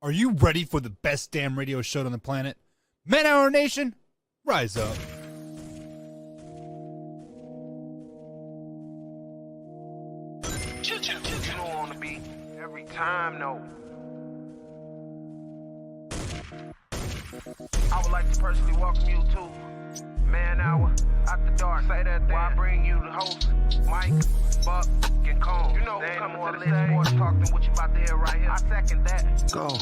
Are you ready for the best damn radio show on the planet? Man Hour Nation, rise up. You don't want to be every time, no. I would like to personally welcome you to Man Hour After Dark. Say that thing. While I bring you the host, Mike, Buck, and Cone. You know, ain't no more lit sports talk than what you about to hear right here. I second that. Go.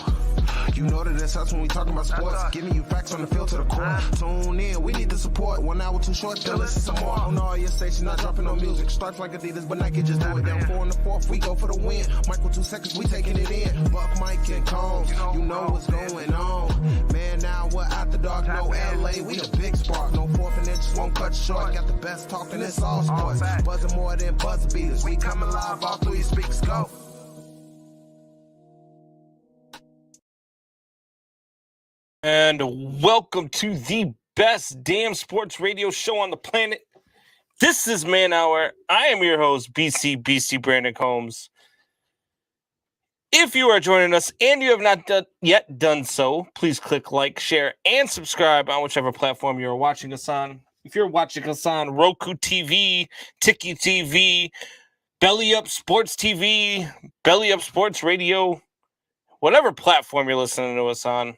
You know that it's us when we talking about sports. Giving you facts on the field to the core. Tune in, we need the support. 1 hour too short, still listen some more. On all your stations, not dropping no music. Starts like Adidas, but Nike just do it. Down 4 in the 4th, we go for the win. Michael 2 seconds, we taking it in. Buck, Mike, and Combs, you know what's going on. Man, now we're After Dark, no LA, we the big spark. No 4th and inches won't cut short. Got the best talking, it's all sports. Buzzing more than buzzer beaters. We coming live all through your speakers, go. And welcome to the best damn sports radio show on the planet. This is Man Hour. I am your host, BC Brandon Combs. If you are joining us and you have not yet done so, please click like, share, and subscribe on whichever platform you are watching us on. If you're watching us on Roku TV, Tiki TV, Belly Up Sports TV, Belly Up Sports Radio, whatever platform you're listening to us on,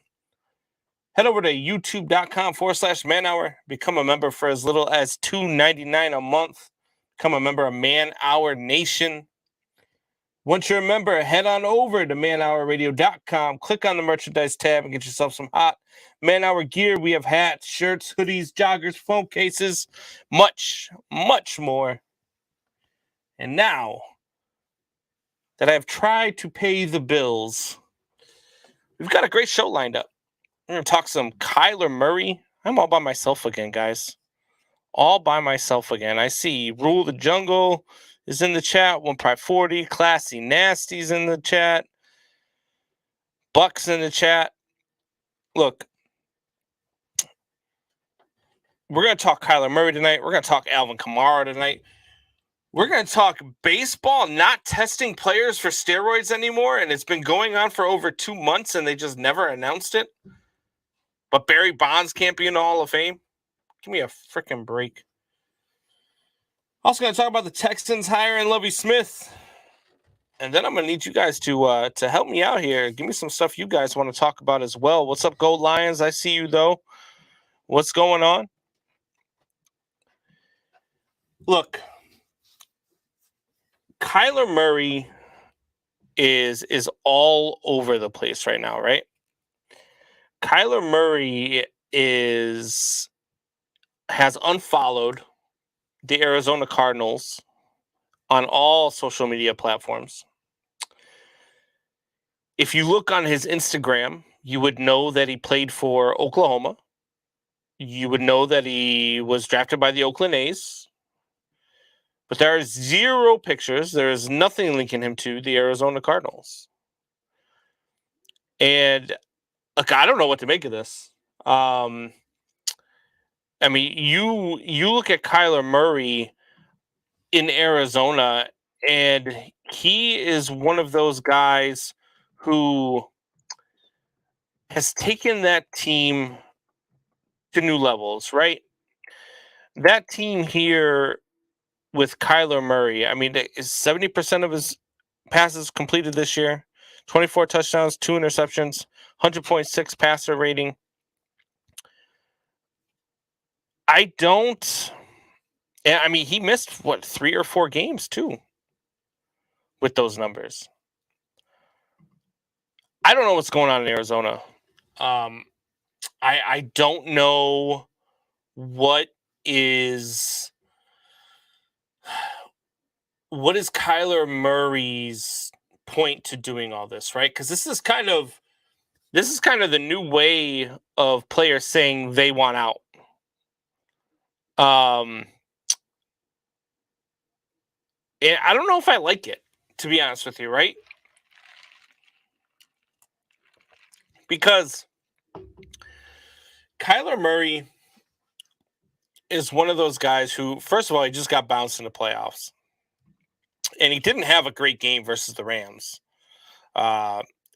head over to youtube.com/Man Hour. Become a member for as little as $2.99 a month. Become a member of Man Hour Nation. Once you're a member, head on over to manhourradio.com. Click on the merchandise tab and get yourself some hot Man Hour gear. We have hats, shirts, hoodies, joggers, phone cases, much, much more. And now that I've tried to pay the bills, we've got a great show lined up. We're going to talk some Kyler Murray. I'm all by myself again, guys. All by myself again. I see Rule the Jungle is in the chat. 1.40. Classy Nasty's in the chat. Buck's in the chat. Look, we're going to talk Kyler Murray tonight. We're going to talk Alvin Kamara tonight. We're going to talk baseball not testing players for steroids anymore, and it's been going on for over 2 months, and they just never announced it. But Barry Bonds can't be in the Hall of Fame? Give me a freaking break. Also going to talk about the Texans hiring Lovie Smith. And then I'm going to need you guys to help me out here. Give me some stuff you guys want to talk about as well. What's up, Gold Lions? I see you, though. What's going on? Look, Kyler Murray is all over the place right now, right? Kyler Murray has unfollowed the Arizona Cardinals on all social media platforms. If you look on his Instagram, you would know that he played for Oklahoma. You would know that he was drafted by the Oakland A's. But there are 0 pictures. There is nothing linking him to the Arizona Cardinals. And look, I don't know what to make of this. I mean, you look at Kyler Murray in Arizona, and he is one of those guys who has taken that team to new levels, right? That team here with Kyler Murray, I mean, is 70% of his passes completed this year, 24 touchdowns, 2 interceptions, 100.6 passer rating. I mean, he missed, 3 or 4 games, too, with those numbers. I don't know what's going on in Arizona. I don't know what is Kyler Murray's point to doing all this, right? Because this is kind of the new way of players saying they want out. And I don't know if I like it, to be honest with you, right? Because Kyler Murray is one of those guys who, first of all, he just got bounced in the playoffs. And he didn't have a great game versus the Rams.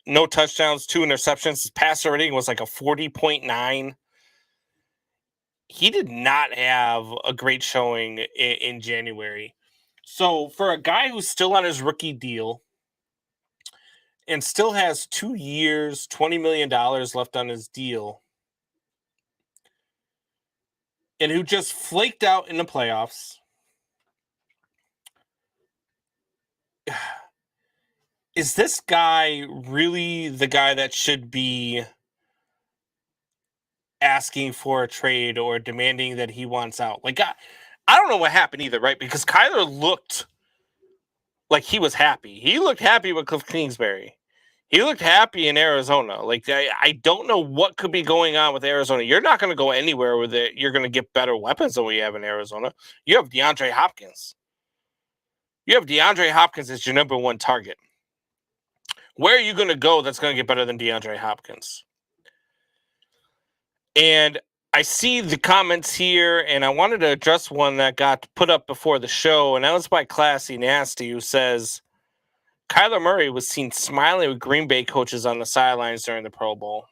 no touchdowns, 2 interceptions. His passer rating was like a 40.9. He did not have a great showing in January. So for a guy who's still on his rookie deal and still has 2 years, $20 million left on his deal, and who just flaked out in the playoffs, is this guy really the guy that should be asking for a trade or demanding that he wants out? Like, I don't know what happened either, right? Because Kyler looked like he was happy. He looked happy with Cliff Kingsbury. He looked happy in Arizona. Like, I don't know what could be going on with Arizona. You're not going to go anywhere with it. You're going to get better weapons than we have in Arizona. You have DeAndre Hopkins. You have DeAndre Hopkins as your number one target. Where are you going to go that's going to get better than DeAndre Hopkins? And I see the comments here, and I wanted to address one that got put up before the show, and that was by Classy Nasty, who says, Kyler Murray was seen smiling with Green Bay coaches on the sidelines during the Pro Bowl.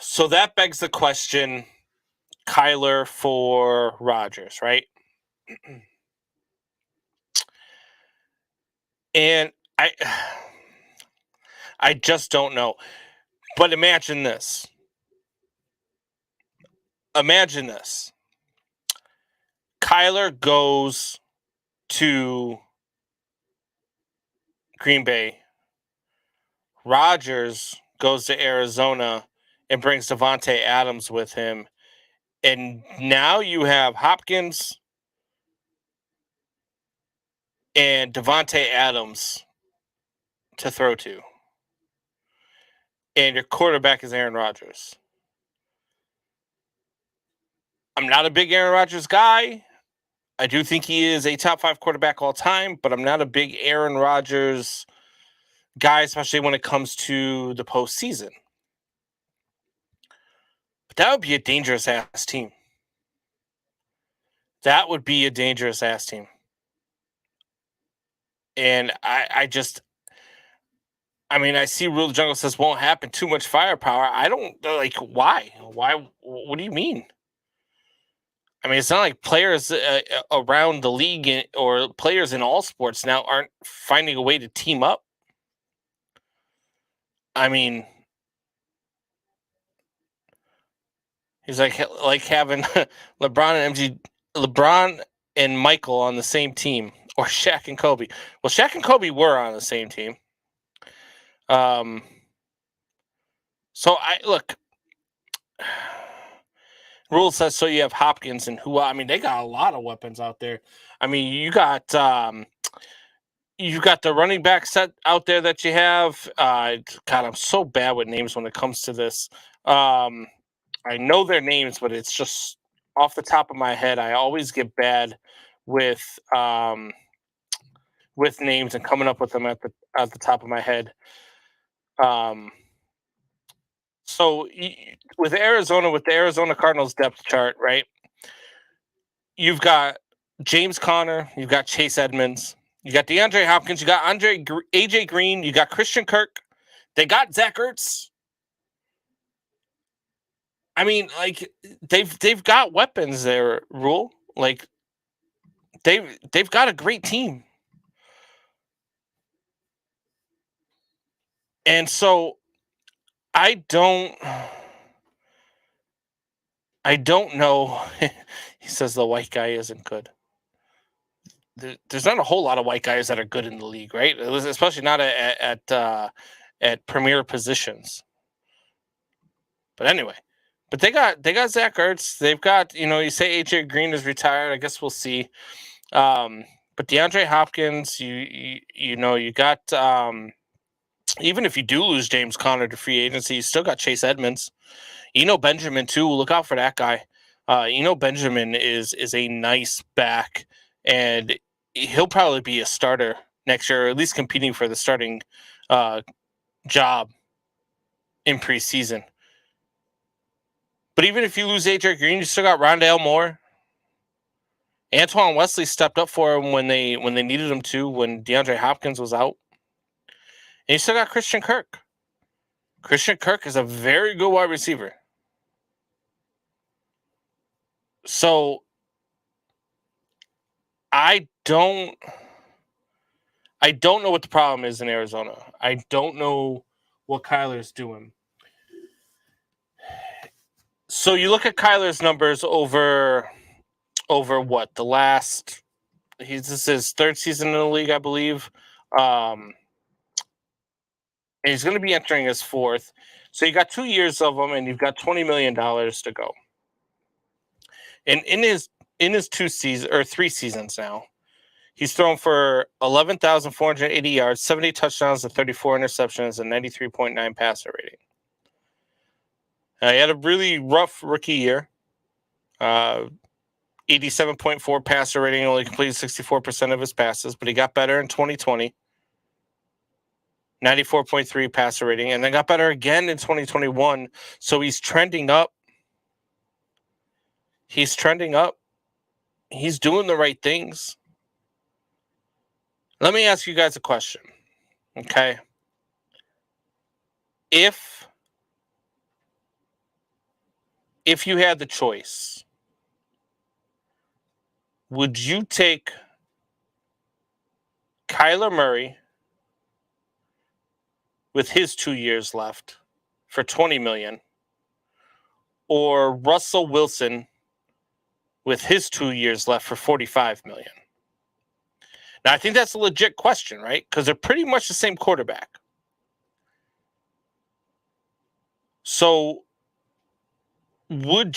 So that begs the question, Kyler for Rodgers, right? And I just don't know. But imagine this. Imagine this. Kyler goes to Green Bay. Rodgers goes to Arizona and brings Devontae Adams with him. And now you have Hopkins and Devontae Adams to throw to. And your quarterback is Aaron Rodgers. I'm not a big Aaron Rodgers guy. I do think he is a top 5 quarterback all time, but I'm not a big Aaron Rodgers guy, especially when it comes to the postseason. But that would be a dangerous ass team. That would be a dangerous ass team. And I see Rule Jungle says won't happen. Too much firepower. I don't like why. Why? What do you mean? I mean, it's not like players around the league or players in all sports now aren't finding a way to team up. I mean, he's like having LeBron and Michael on the same team, or Shaq and Kobe. Well, Shaq and Kobe were on the same team. So look. Rule says so. You have Hopkins and who? I mean, they got a lot of weapons out there. I mean, you got the running back set out there that you have. God, I'm so bad with names when it comes to this. I know their names, but it's just off the top of my head. I always get bad with names and coming up with them at the top of my head. So with the Arizona Cardinals depth chart, right? You've got James Conner, you've got Chase Edmonds, you got DeAndre Hopkins, you got AJ Green, you got Christian Kirk, they got Zach Ertz. I mean, like they've got weapons there, Rule. Like they've got a great team. And so I don't know. He says the white guy isn't good. There's not a whole lot of white guys that are good in the league, right? Especially not at premier positions. But anyway, but they got Zach Ertz. They've got, you say AJ Green is retired. I guess we'll see. But DeAndre Hopkins, you got even if you do lose James Conner to free agency, you still got Chase Edmonds. Benjamin too. Look out for that guy. Benjamin is a nice back, and he'll probably be a starter next year, or at least competing for the starting job in preseason. But even if you lose AJ Green, you still got Rondale Moore. Antoine Wesley stepped up for him when they needed him to, when DeAndre Hopkins was out. And you still got Christian Kirk. Christian Kirk is a very good wide receiver. So I don't know what the problem is in Arizona. I don't know what Kyler's doing. So you look at Kyler's numbers over what the last. This is his third season in the league, I believe. And he's going to be entering his fourth. So you got 2 years of him, and you've got $20 million to go. And in his 2 seasons or 3 seasons now, he's thrown for 11,480 yards, 70 touchdowns, and 34 interceptions, and 93.9 passer rating. He had a really rough rookie year. 87.4 passer rating, only completed 64% of his passes, but he got better in 2020. 94.3 passer rating, and then got better again in 2021. So he's trending up. He's trending up. He's doing the right things. Let me ask you guys a question. Okay. If you had the choice, would you take Kyler Murray with his 2 years left for $20 million, or Russell Wilson with his 2 years left for $45 million? Now, I think that's a legit question, right? Because they're pretty much the same quarterback. So would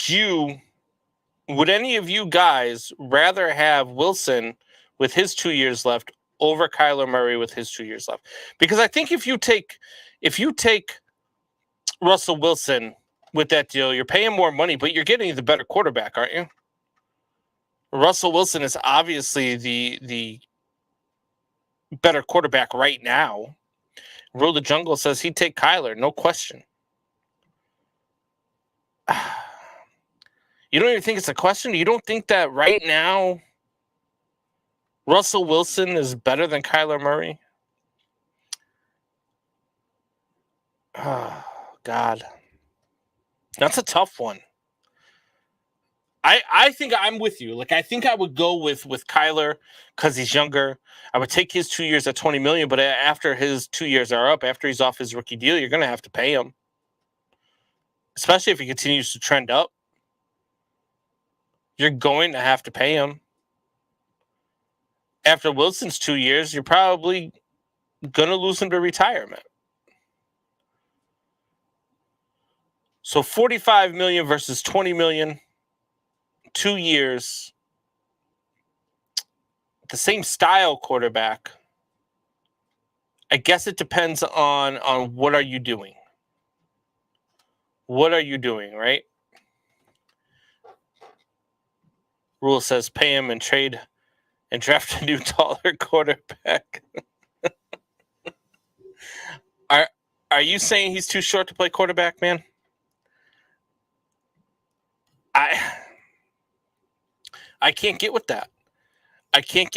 any of you guys rather have Wilson with his 2 years left over Kyler Murray with his 2 years left? Because I think if you take Russell Wilson with that deal, you're paying more money, but you're getting the better quarterback, aren't you? Russell Wilson is obviously the better quarterback right now. Rule the Jungle says he'd take Kyler, no question. You don't even think it's a question? You don't think that right now Russell Wilson is better than Kyler Murray? Oh, God. That's a tough one. I think I'm with you. Like, I think I would go with Kyler because he's younger. I would take his 2 years at $20 million, but after his 2 years are up, after he's off his rookie deal, you're going to have to pay him. Especially if he continues to trend up. You're going to have to pay him. After Wilson's 2 years, you're probably going to lose him to retirement. So $45 million versus $20 million, 2 years, the same style quarterback. I guess it depends on what are you doing. What are you doing, right? Rule says pay him and trade and draft a new taller quarterback. Are you saying he's too short to play quarterback, man? I can't get with that. I can't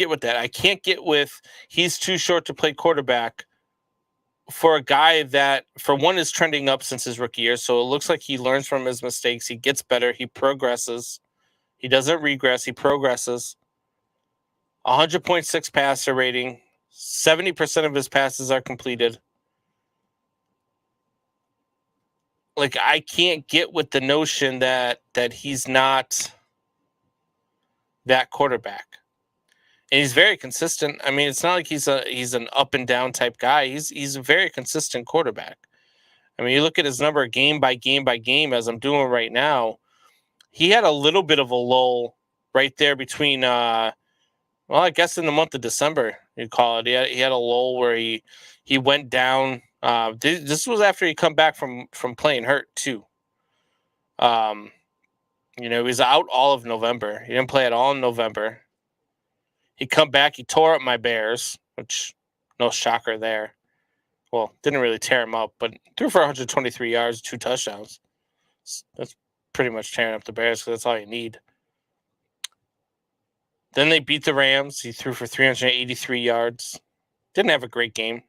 get with he's too short to play quarterback for a guy that, for one, is trending up since his rookie year. So it looks like he learns from his mistakes. He gets better. He progresses. He doesn't regress. He progresses. 100.6 passer rating. 70% of his passes are completed. Like, I can't get with the notion that he's not that quarterback. And he's very consistent. I mean, it's not like he's an up and down type guy. He's a very consistent quarterback. I mean, you look at his number game by game by game, as I'm doing right now. He had a little bit of a lull right there between, I guess in the month of December, you'd call it. He had a lull where he went down. This was after he come back from playing hurt too. He was out all of November. He didn't play at all in November. He come back. He tore up my Bears, which no shocker there. Well, didn't really tear him up, but threw for 123 yards, 2 touchdowns. That's pretty much tearing up the Bears because that's all you need. Then they beat the Rams. He threw for 383 yards. Didn't have a great game.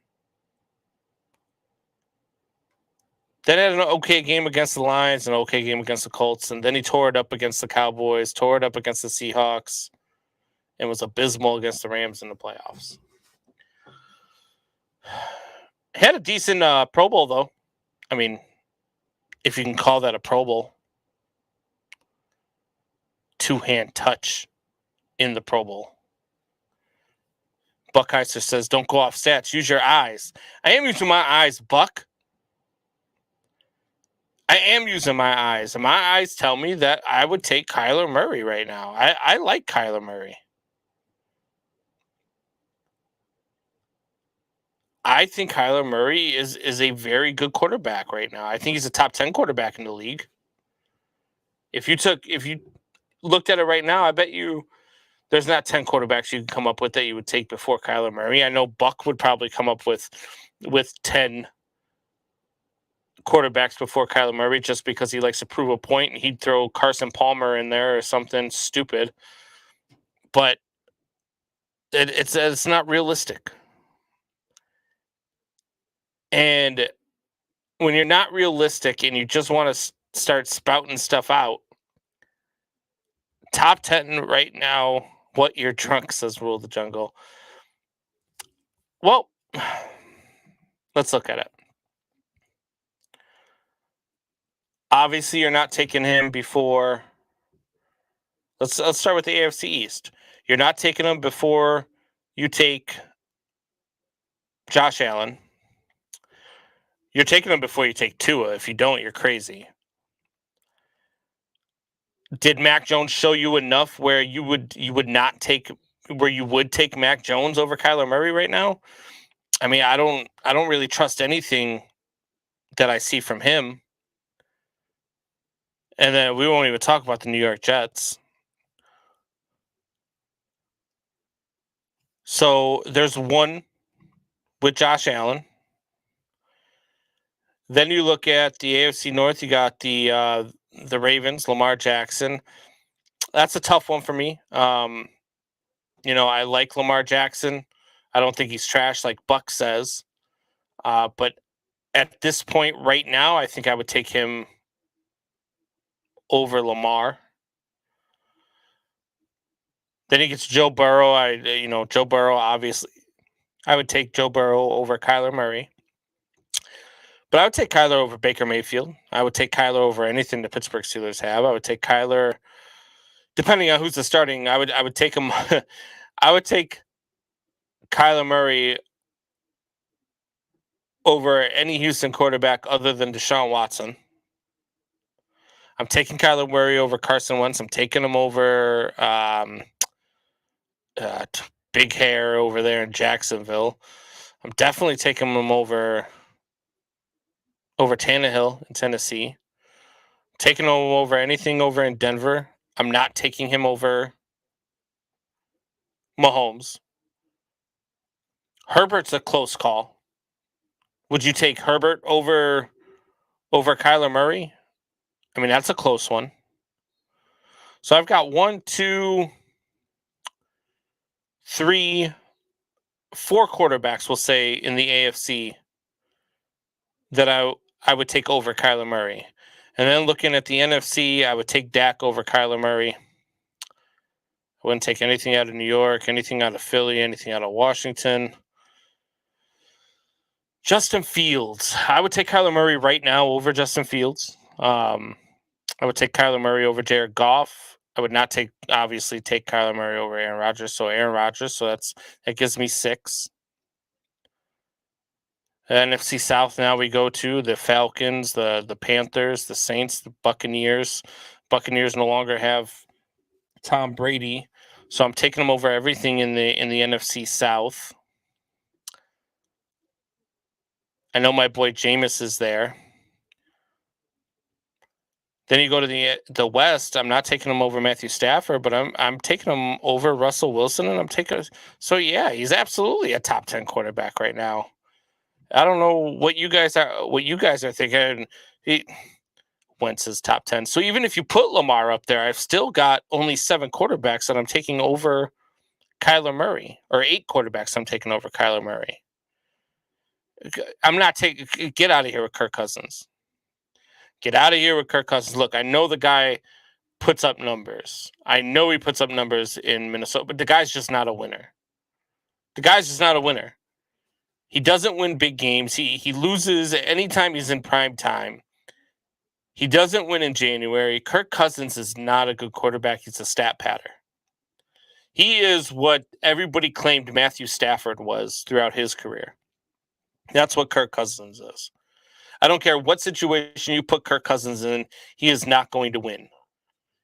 Then had an okay game against the Lions, an okay game against the Colts, and then he tore it up against the Cowboys, tore it up against the Seahawks, and was abysmal against the Rams in the playoffs. Had a decent Pro Bowl, though. I mean, if you can call that a Pro Bowl. Two-hand touch in the Pro Bowl. Buckheiser says, don't go off stats. Use your eyes. I am using my eyes, Buck. I am using my eyes. And my eyes tell me that I would take Kyler Murray right now. I like Kyler Murray. I think Kyler Murray is a very good quarterback right now. I think he's a top 10 quarterback in the league. If you looked at it right now, I bet you there's not 10 quarterbacks you can come up with that you would take before Kyler Murray. I know Buck would probably come up with 10 quarterbacks before Kyler Murray just because he likes to prove a point, and he'd throw Carson Palmer in there or something stupid. But it's not realistic. And when you're not realistic and you just want to start spouting stuff out, top 10 right now, what you're drunk, says Rule of the Jungle. Well, let's look at it. Obviously, you're not taking him before. Let's start with the AFC East. You're not taking him before you take Josh Allen. You're taking him before you take Tua. If you don't, you're crazy. Did Mac Jones show you enough where you would take Mac Jones over Kyler Murray right now? I mean, I don't really trust anything that I see from him. And then we won't even talk about the New York Jets. So there's one with Josh Allen. Then you look at the AFC North. You got the Ravens, Lamar Jackson. That's a tough one for me. I like Lamar Jackson. I don't think he's trash like Buck says. But at this point right now, I think I would take him over Lamar. Then he gets Joe Burrow. Joe Burrow, obviously. I would take Joe Burrow over Kyler Murray. But I would take Kyler over Baker Mayfield. I would take Kyler over anything the Pittsburgh Steelers have. I would take Kyler, depending on who's the starting. I would take him. I would take Kyler Murray over any Houston quarterback other than Deshaun Watson. I'm taking Kyler Murray over Carson Wentz. I'm taking him over Big Hair over there in Jacksonville. I'm definitely taking him over Tannehill in Tennessee. Taking him over anything over in Denver. I'm not taking him over Mahomes. Herbert's a close call. Would you take Herbert over Kyler Murray? I mean, that's a close one. So I've got 1, 2, 3, 4 quarterbacks, we'll say, in the AFC that I would take over Kyler Murray. And then looking at the NFC, I would take Dak over Kyler Murray. I wouldn't take anything out of New York, anything out of Philly, anything out of Washington. Justin Fields. I would take Kyler Murray right now over Justin Fields. I would take Kyler Murray over Jared Goff. I would not obviously take Kyler Murray over Aaron Rodgers. So Aaron Rodgers. So that gives me 6. NFC South now we go to the Falcons, the Panthers, the Saints, the Buccaneers. Buccaneers no longer have Tom Brady. So I'm taking them over everything in the NFC South. I know my boy Jameis is there. Then you go to the West. I'm not taking him over Matthew Stafford, but I'm taking him over Russell Wilson, and he's absolutely a top 10 quarterback right now. I don't know what you guys are thinking. Wentz is top 10. So even if you put Lamar up there, I've still got only 7 quarterbacks that I'm taking over Kyler Murray, or 8 quarterbacks I'm taking over Kyler Murray. I'm not taking. Get out of here with Kirk Cousins. Get out of here with Kirk Cousins. Look, I know the guy puts up numbers. I know he puts up numbers in Minnesota, but the guy's just not a winner. The guy's just not a winner. He doesn't win big games. He loses anytime he's in prime time. He doesn't win in January. Kirk Cousins is not a good quarterback. He's a stat patter. He is what everybody claimed Matthew Stafford was throughout his career. That's what Kirk Cousins is. I don't care what situation you put Kirk Cousins in, he is not going to win.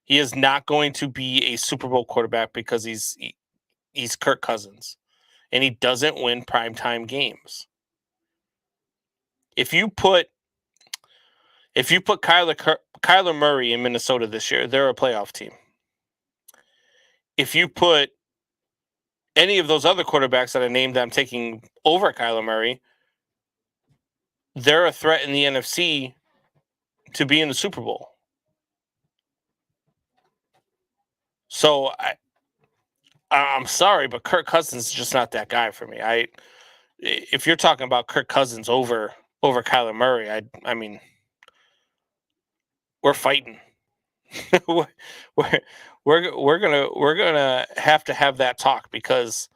He is not going to be a Super Bowl quarterback because he's Kirk Cousins. And he doesn't win primetime games. If you put Kyler Murray in Minnesota this year, they're a playoff team. If you put any of those other quarterbacks that I named that I'm taking over Kyler Murray, they're a threat in the NFC to be in the Super Bowl. So I'm sorry, but Kirk Cousins is just not that guy for me. If you're talking about Kirk Cousins over Kyler Murray, I mean, we're fighting. we're gonna have to have that talk because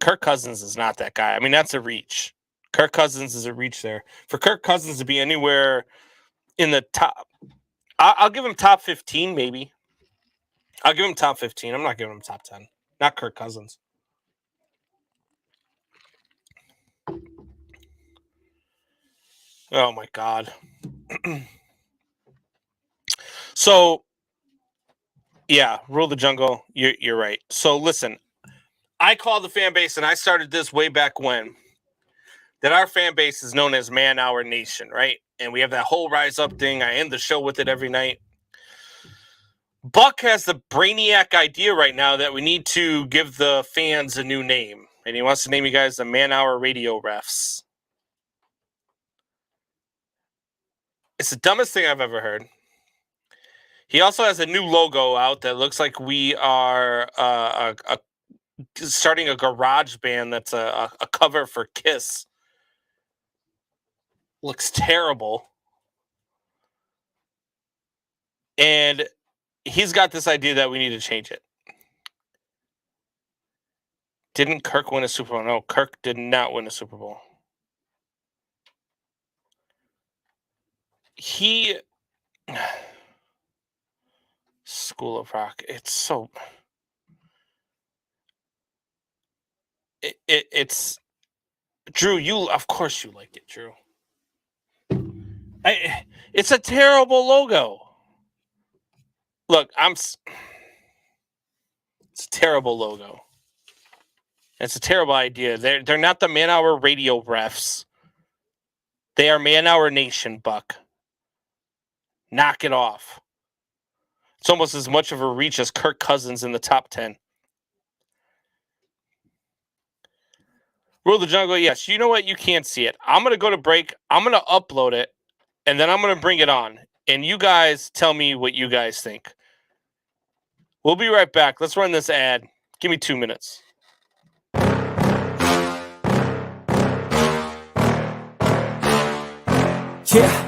Kirk Cousins is not that guy. I mean, that's a reach. Kirk Cousins is a reach there. For Kirk Cousins to be anywhere in the top, I'll give him top 15 maybe. I'll give him top 15. I'm not giving him top 10. Not Kirk Cousins. Oh, my God. So, yeah, Rule the Jungle. You're right. So, listen, I call the fan base, and I started this way back when, that our fan base is known as Man Hour Nation, right? And we have that whole Rise Up thing. I end the show with it every night. Buck has the brainiac idea right now that we need to give the fans a new name. And he wants to name you guys the Man Hour Radio Refs. It's the dumbest thing I've ever heard. He also has a new logo out that looks like we are starting a garage band that's a cover for Kiss. Looks terrible. And he's got this idea that we need to change it. Didn't Kirk win a Super Bowl? No, Kirk did not win a Super Bowl. School of Rock. It's so. It's Drew. Of course you like it, Drew. It's a terrible logo. Look, it's a terrible logo. It's a terrible idea. They're not the Man Hour Radio Refs. They are Man Hour Nation, Buck. Knock it off. It's almost as much of a reach as Kirk Cousins in the top 10. Rule the Jungle, yes. You know what? You can't see it. I'm going to go to break. I'm going to upload it, and then I'm going to bring it on. And you guys tell me what you guys think. We'll be right back. Let's run this ad. Give me 2 minutes. Yeah.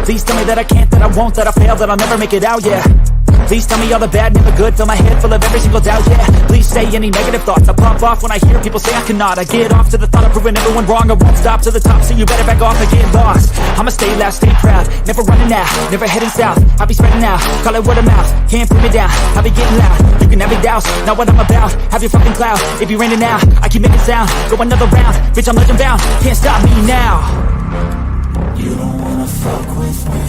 Please tell me that I can't, that I won't, that I fail, that I'll never make it out, yeah. Please tell me all the bad, never good, fill my head full of every single doubt, yeah. Please say any negative thoughts, I pop off when I hear people say I cannot. I get off to the thought of proving everyone wrong, I won't stop to the top, so you better back off and get lost. I'ma stay loud, stay proud, never running out, never heading south. I'll be spreading out, call it word of mouth, can't put me down, I'll be getting loud. You can have your doubts, not what I'm about, have your fucking clout. It be raining now, I keep making sound, go another round, bitch I'm legend bound, can't stop me now. You don't wanna fuck with me,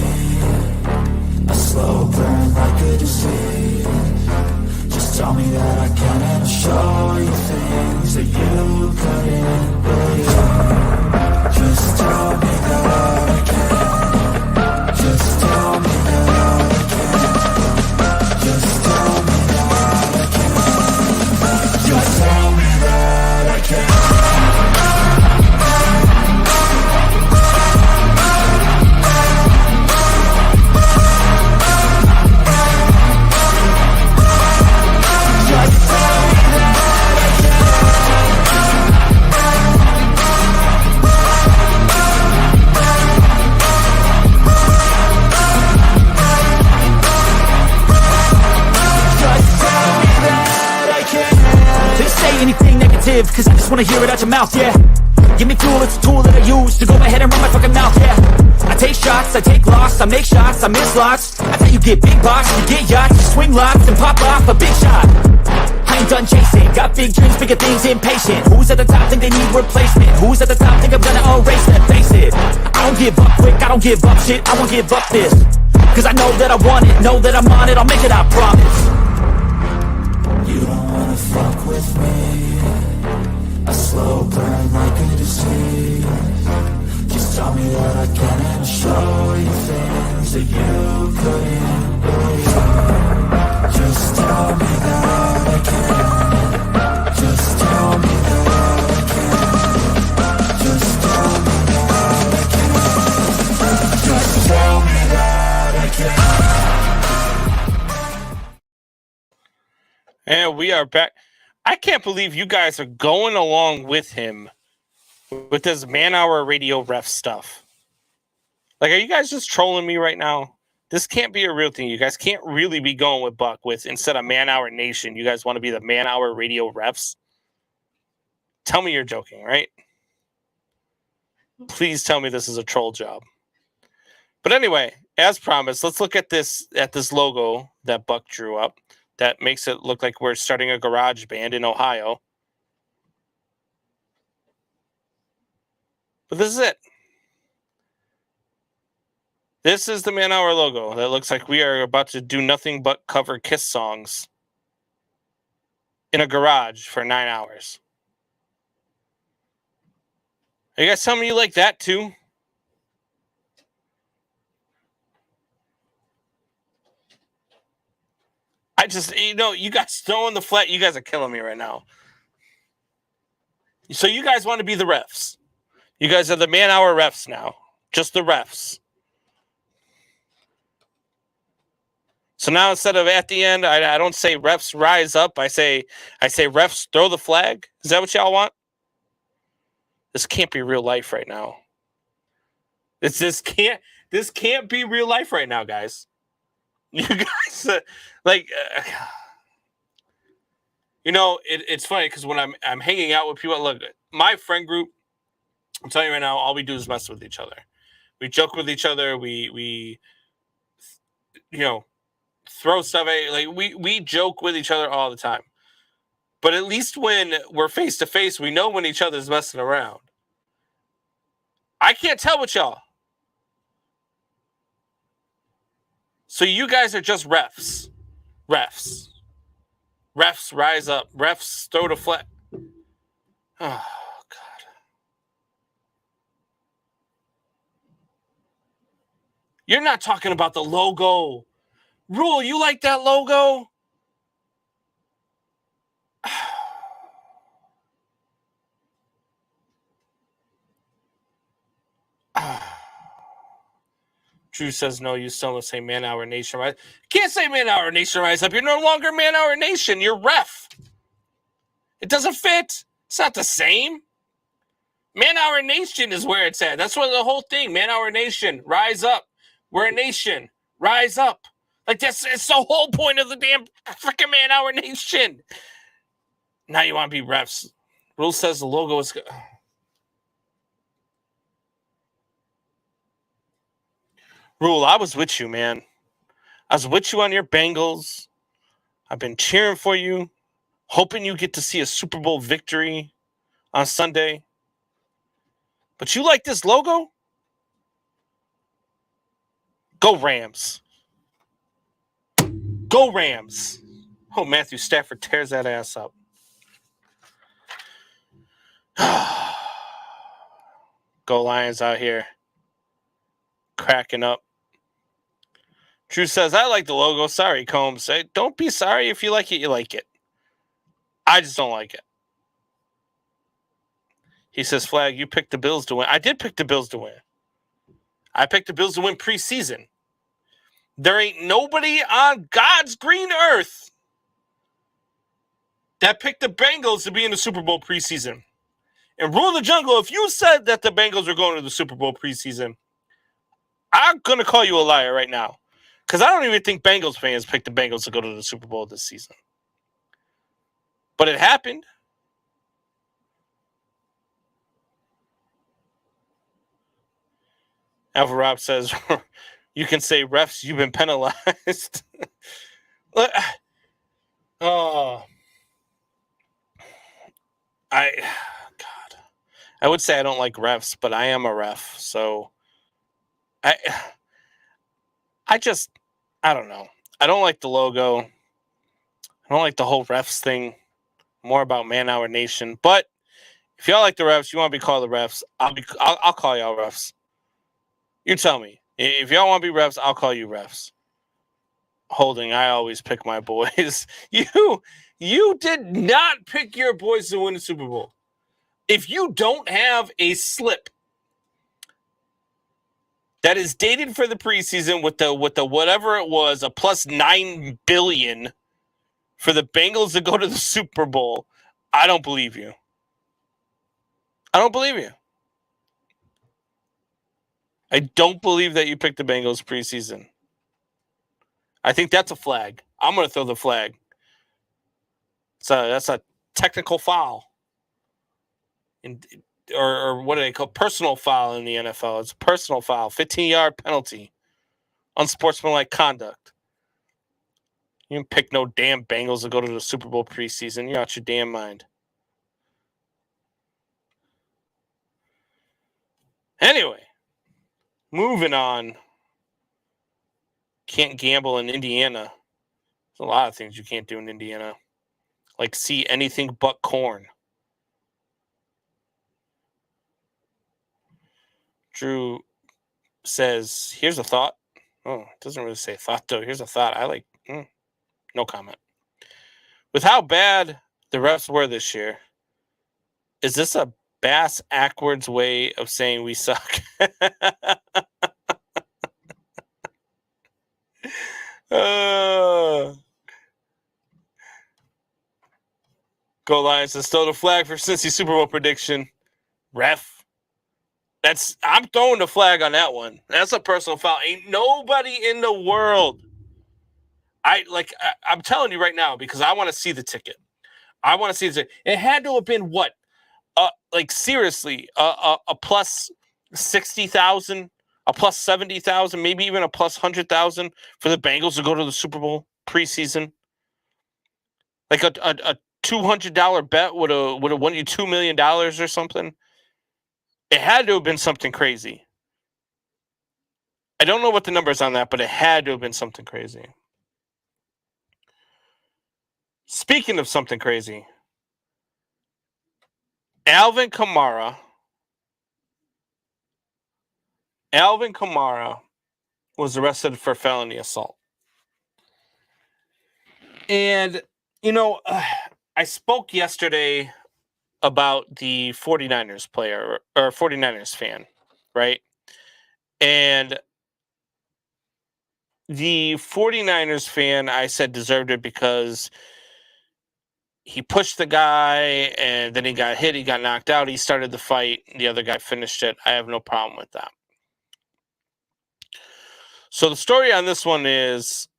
a slow burn like a disease. Just tell me that I can and I'll show you things that you couldn't believe. Just tell me that I can. Just tell me that I can. Just tell me that I can. Just tell me that I can. live, cause I just wanna hear it out your mouth, yeah. Give me fuel, it's a tool that I use to go ahead and run my fucking mouth, yeah. I take shots, I take loss, I make shots, I miss lots. I tell you get big box, you get yachts, you swing lots and pop off a big shot. I ain't done chasing, got big dreams, bigger things, impatient. Who's at the top think they need replacement? Who's at the top think I'm gonna erase them? Face it, I don't give up quick, I don't give up shit, I won't give up this. Cause I know that I want it, know that I'm on it, I'll make it, I promise. You don't wanna fuck with me, a slow burn like a disease. Just tell me that I can and show you things that you couldn't believe. Just tell me that I can. Just tell me that I can. Just tell me that I can. Just tell me that I can. And we are back. I can't believe you guys are going along with him with this man-hour radio ref stuff. Like, are you guys just trolling me right now? This can't be a real thing. You guys can't really be going with Buck with instead of man-hour nation. You guys want to be the man-hour radio refs? Tell me you're joking, right? Please tell me this is a troll job. But anyway, as promised, let's look at this logo that Buck drew up. That makes it look like we're starting a garage band in Ohio. But this is it. This is the man-hour logo. That looks like we are about to do nothing but cover Kiss songs in a garage for 9 hours. Are you guys telling me you like that too? I just, you guys throwing the flat, you guys are killing me right now. So you guys want to be the refs. You guys are the man-hour refs now. Just the refs. So now instead of at the end, I don't say refs rise up. I say refs throw the flag. Is that what y'all want? This can't be real life right now. This can't be real life right now, guys. You guys, it's funny because when I'm hanging out with people, look, my friend group, I'm telling you right now, all we do is mess with each other. We joke with each other. We throw stuff at, we joke with each other all the time. But at least when we're face to face, we know when each other's messing around. I can't tell with y'all. So you guys are just refs. Refs rise up. Refs throw the flag. Oh, God. You're not talking about the logo. Rule, you like that logo? Drew says, no, you still don't say man-hour nation rise. Can't say man-hour nation rise up. You're no longer man-hour nation. You're ref. It doesn't fit. It's not the same. Man-hour nation is where it's at. That's what the whole thing. Man-hour nation, rise up. We're a nation. Rise up. It's the whole point of the damn freaking man-hour nation. Now you want to be refs. Rule says the logo is good. Rule, I was with you, man. I was with you on your Bengals. I've been cheering for you, hoping you get to see a Super Bowl victory on Sunday. But you like this logo? Go Rams. Go Rams. Oh, Matthew Stafford tears that ass up. Go Lions out here. Cracking up. Drew says, I like the logo. Sorry, Combs. Don't be sorry. If you like it, you like it. I just don't like it. He says, Flag, you picked the Bills to win. I did pick the Bills to win. I picked the Bills to win preseason. There ain't nobody on God's green earth that picked the Bengals to be in the Super Bowl preseason. And Rule the Jungle, if you said that the Bengals are going to the Super Bowl preseason, I'm going to call you a liar right now. Because I don't even think Bengals fans picked the Bengals to go to the Super Bowl this season. But it happened. Alpha Rob says, you can say, refs, you've been penalized. Oh, God. I would say I don't like refs, but I am a ref. So I don't know. I don't like the logo. I don't like the whole refs thing. More about Man Hour Nation. But if y'all like the refs, you want to be called the refs, I'll call y'all refs. You tell me. If y'all want to be refs, I'll call you refs. Holding, I always pick my boys. You did not pick your boys to win the Super Bowl. If you don't have a slip that is dated for the preseason with the whatever it was, a plus $9 billion for the Bengals to go to the Super Bowl, I don't believe you. I don't believe you. I don't believe that you picked the Bengals preseason. I think that's a flag. I'm going to throw the flag. That's a technical foul. Or what do they call personal foul in the NFL? It's a personal foul, 15-yard penalty, unsportsmanlike conduct. You didn't pick no damn Bengals to go to the Super Bowl preseason. You're out your damn mind. Anyway, moving on. Can't gamble in Indiana. There's a lot of things you can't do in Indiana, like see anything but corn. Drew says, here's a thought. Oh, it doesn't really say thought, though. Here's a thought. I like, no comment. With how bad the refs were this year, is this a bass-ackwards way of saying we suck? Go Lions says, throw the flag for Cincy Super Bowl prediction. Ref. I'm throwing the flag on that one. That's a personal foul. Ain't nobody in the world. I'm telling you right now because I want to see the ticket. I want to see the ticket. It had to have been what? Seriously, a plus 60,000, a plus 70,000, maybe even a plus 100,000 for the Bengals to go to the Super Bowl preseason. Like a $200 bet would have won you $2 million or something. It had to have been something crazy. I don't know what the number is on that, but it had to have been something crazy. Speaking of something crazy, Alvin Kamara was arrested for felony assault. And, I spoke yesterday about the 49ers player or 49ers fan, right? And the 49ers fan, I said, deserved it because he pushed the guy and then he got hit. He got knocked out. He started the fight. The other guy finished it. I have no problem with that. So the story on this one is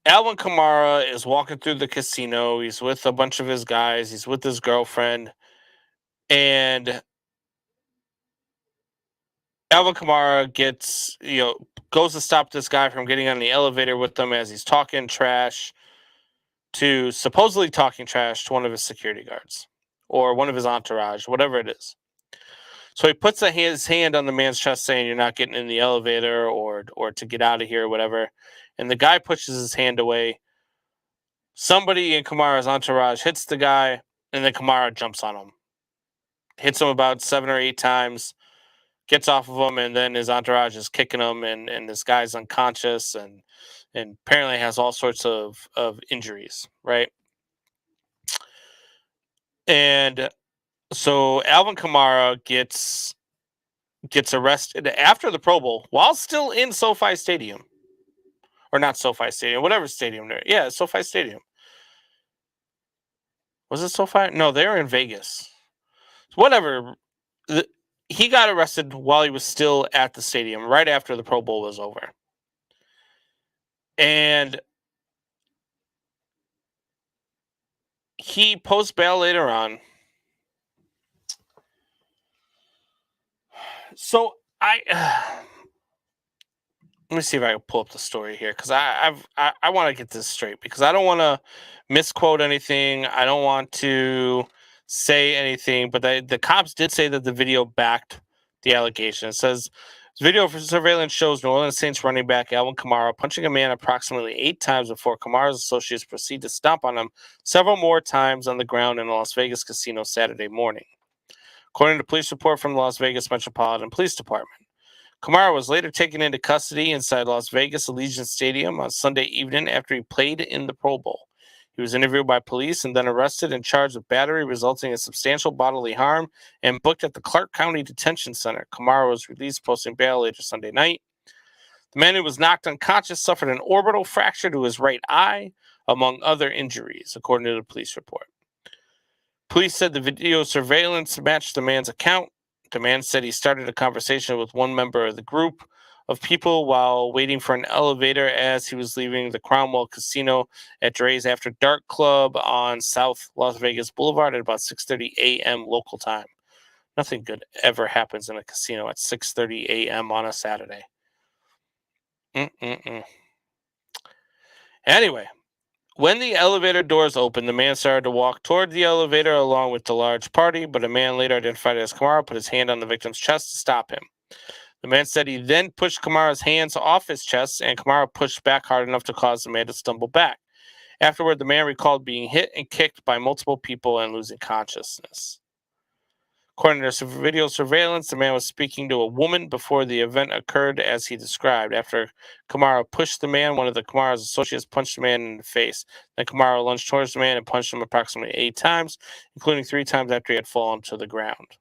Alvin Kamara is walking through the casino. He's with a bunch of his guys. He's with his girlfriend. And Alvin Kamara goes to stop this guy from getting on the elevator with them as he's supposedly talking trash to one of his security guards or one of his entourage, whatever it is. So he puts his hand on the man's chest saying, you're not getting in the elevator or to get out of here or whatever. And the guy pushes his hand away. Somebody in Kamara's entourage hits the guy, and then Kamara jumps on him. Hits him about 7 or 8 times, gets off of him, and then his entourage is kicking him, and this guy's unconscious and apparently has all sorts of injuries, right? And so Alvin Kamara gets arrested after the Pro Bowl while still in SoFi Stadium. Or not SoFi Stadium, whatever stadium there. Yeah, SoFi Stadium. Was it SoFi? No, they were in Vegas. Whatever. He got arrested while he was still at the stadium, right after the Pro Bowl was over. And he posts bail later on. So I let me see if I can pull up the story here because I want to get this straight because I don't want to misquote anything. I don't want to say anything, but the cops did say that the video backed the allegation. It says video for surveillance shows New Orleans Saints running back Alvin Kamara punching a man approximately 8 times before Kamara's associates proceed to stomp on him several more times on the ground in a Las Vegas casino Saturday morning. According to police report from the Las Vegas Metropolitan Police Department, Kamara was later taken into custody inside Las Vegas Allegiant Stadium on Sunday evening after he played in the Pro Bowl. He was interviewed by police and then arrested and charged with battery resulting in substantial bodily harm and booked at the Clark County Detention Center. Kamara was released posting bail later Sunday night. The man who was knocked unconscious suffered an orbital fracture to his right eye, among other injuries, according to the police report. Police said the video surveillance matched the man's account. The man said he started a conversation with one member of the group of people while waiting for an elevator as he was leaving the Cromwell Casino at Dre's After Dark Club on South Las Vegas Boulevard at about 6:30 a.m. local time. Nothing good ever happens in a casino at 6:30 a.m. on a Saturday. Anyway, when the elevator doors opened, the man started to walk toward the elevator along with the large party, but a man later identified as Kamara put his hand on the victim's chest to stop him. The man said he then pushed Kamara's hands off his chest, and Kamara pushed back hard enough to cause the man to stumble back. Afterward, the man recalled being hit and kicked by multiple people and losing consciousness. According to video surveillance, the man was speaking to a woman before the event occurred as he described. After Kamara pushed the man, one of Kamara's associates punched the man in the face. Then Kamara lunged towards the man and punched him approximately 8 times, including 3 times after he had fallen to the ground.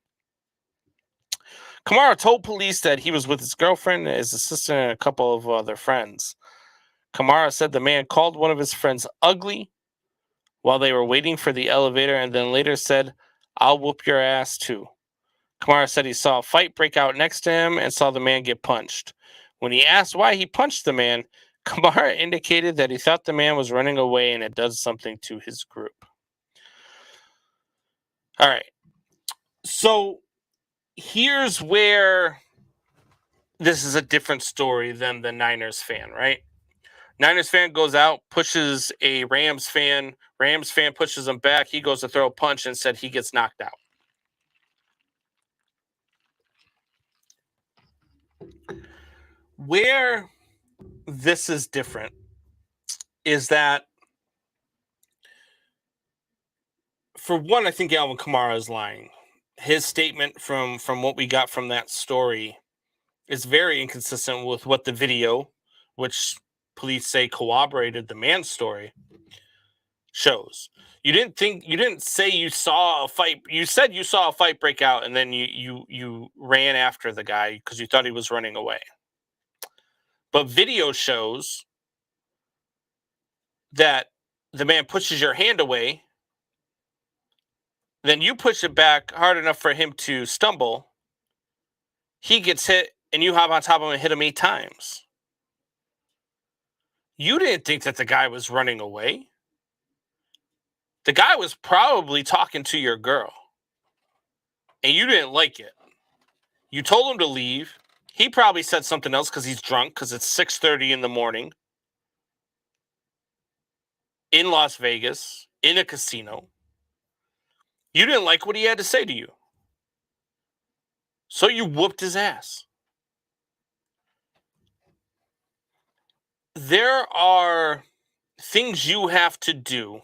Kamara told police that he was with his girlfriend, his assistant, and a couple of other friends. Kamara said the man called one of his friends ugly while they were waiting for the elevator and then later said, "I'll whoop your ass too." Kamara said he saw a fight break out next to him and saw the man get punched. When he asked why he punched the man, Kamara indicated that he thought the man was running away and it does something to his group. All right. So here's where this is a different story than the Niners fan, right? Niners fan goes out, pushes a Rams fan. Rams fan pushes him back. He goes to throw a punch and said he gets knocked out. Where this is different is that, for one, I think Alvin Kamara is lying. His statement from what we got from that story is very inconsistent with what the video, which police say corroborated the man's story, shows. You didn't say you saw a fight. You said you saw a fight break out and then you ran after the guy because you thought he was running away. But video shows that the man pushes your hand away, then you push it back hard enough for him to stumble. He gets hit, and you hop on top of him and hit him 8 times. You didn't think that the guy was running away. The guy was probably talking to your girl, and you didn't like it. You told him to leave. He probably said something else because he's drunk, because it's 6:30 in the morning in Las Vegas, in a casino. You didn't like what he had to say to you. So you whooped his ass. There are things you have to do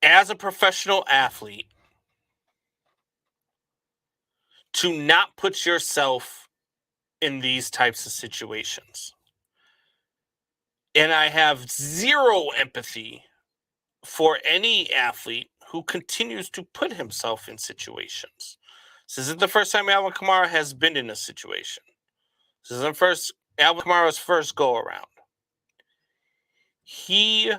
as a professional athlete to not put yourself in these types of situations. And I have zero empathy for any athlete who continues to put himself in situations. This isn't the first time Alvin Kamara has been in a situation. This isn't Alvin Kamara's first go around. He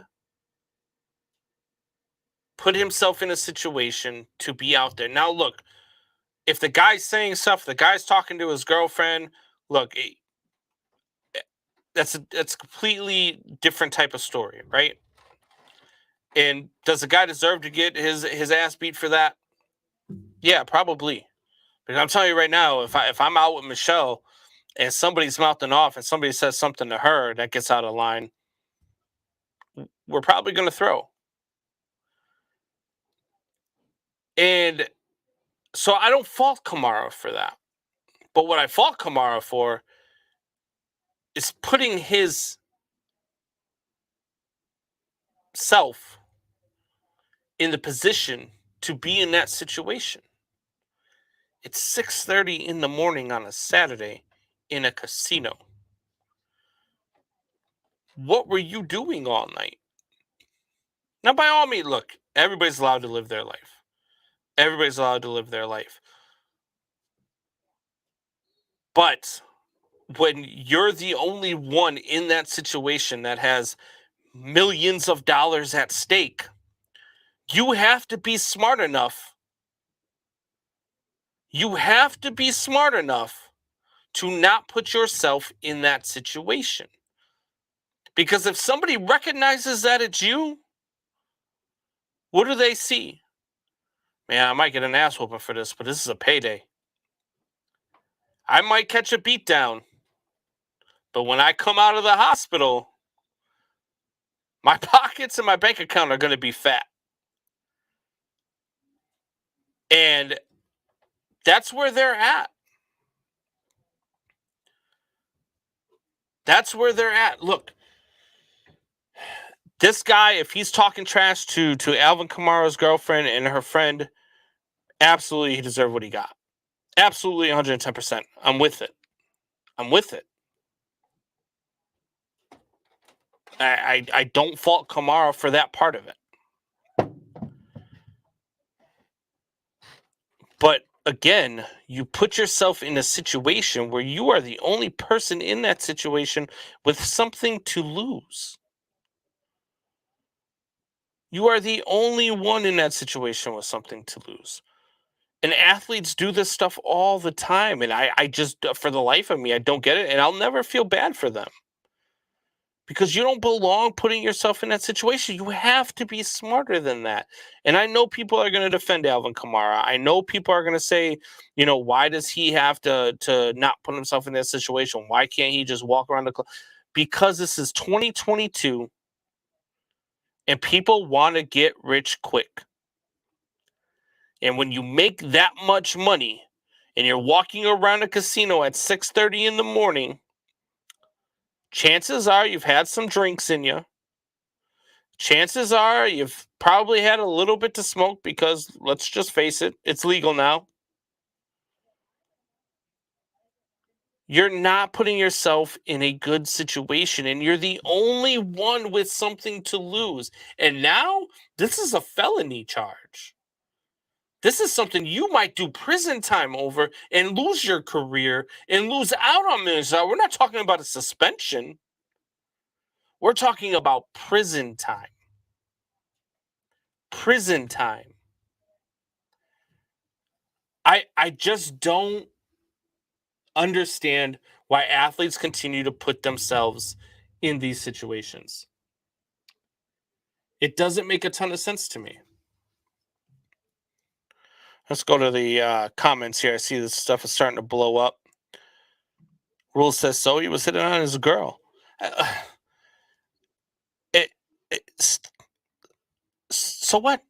put himself in a situation to be out there. Now, look, if the guy's saying stuff, the guy's talking to his girlfriend, look, that's a completely different type of story, right? And does the guy deserve to get his ass beat for that? Yeah, probably. Because I'm telling you right now, if I'm out with Michelle and somebody's mouthing off and somebody says something to her that gets out of line, we're probably going to throw. And so I don't fault Kamara for that. But what I fault Kamara for is putting his self in the position to be in that situation. It's 6:30 in the morning on a Saturday in a casino. What were you doing all night? Now, by all means, look, everybody's allowed to live their life. Everybody's allowed to live their life. But when you're the only one in that situation that has millions of dollars at stake, you have to be smart enough. You have to be smart enough to not put yourself in that situation. Because if somebody recognizes that it's you, what do they see? Man, I might get an ass whooping for this, but this is a payday. I might catch a beat down. But when I come out of the hospital, my pockets and my bank account are going to be fat. And that's where they're at. That's where they're at. Look, this guy, if he's talking trash to Alvin Kamara's girlfriend and her friend, absolutely he deserved what he got. Absolutely 110%. I'm with it. I'm with it. I don't fault Kamara for that part of it. But again, you put yourself in a situation where you are the only person in that situation with something to lose. You are the only one in that situation with something to lose. And athletes do this stuff all the time. And I just, for the life of me, I don't get it. And I'll never feel bad for them. Because you don't belong putting yourself in that situation. You have to be smarter than that. And I know people are going to defend Alvin Kamara. I know people are going to say, you know, why does he have to not put himself in that situation? Why can't he just walk around the club? Because this is 2022 and people want to get rich quick. And when you make that much money and you're walking around a casino at 6:30 in the morning, chances are you've had some drinks in you. Chances are you've probably had a little bit to smoke because, let's just face it, it's legal now. You're not putting yourself in a good situation, and you're the only one with something to lose. And now, this is a felony charge. This is something you might do prison time over and lose your career and lose out on millions. We're not talking about a suspension. We're talking about prison time. Prison time. I just don't understand why athletes continue to put themselves in these situations. It doesn't make a ton of sense to me. Let's go to the comments here. I see this stuff is starting to blow up. Rule says so. He was hitting on his girl. So what?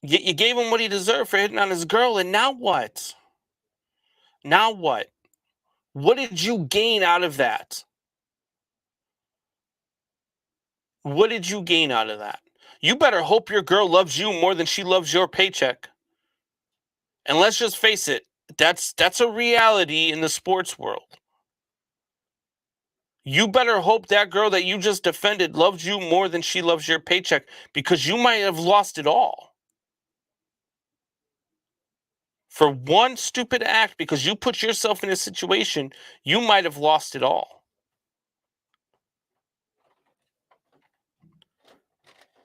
You gave him what he deserved for hitting on his girl, and now what? Now what? What did you gain out of that? What did you gain out of that? You better hope your girl loves you more than she loves your paycheck. And let's just face it, that's a reality in the sports world. You better hope that girl that you just defended loves you more than she loves your paycheck, because you might have lost it all. For one stupid act, because you put yourself in a situation, you might have lost it all.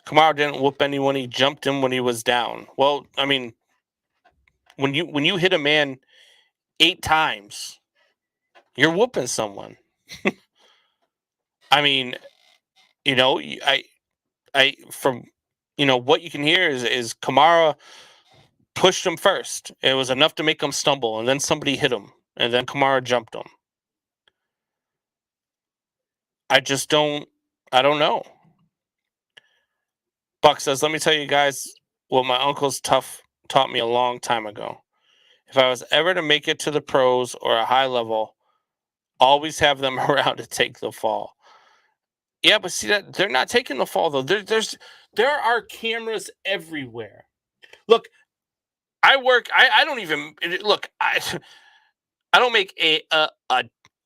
Kamara didn't whoop anyone. He jumped him when he was down. Well, I mean, when you hit a man 8 times, you're whooping someone. I mean, you know, I from, you know, what you can hear is Kamara pushed him first. It was enough to make him stumble, and then somebody hit him, and then Kamara jumped him. I don't know. Buck says, let me tell you guys what my uncle's taught me a long time ago. If I was ever to make it to the pros or a high level, always have them around to take the fall. Yeah, but see that they're not taking the fall though. There are cameras everywhere. Look, I don't even look. I don't make a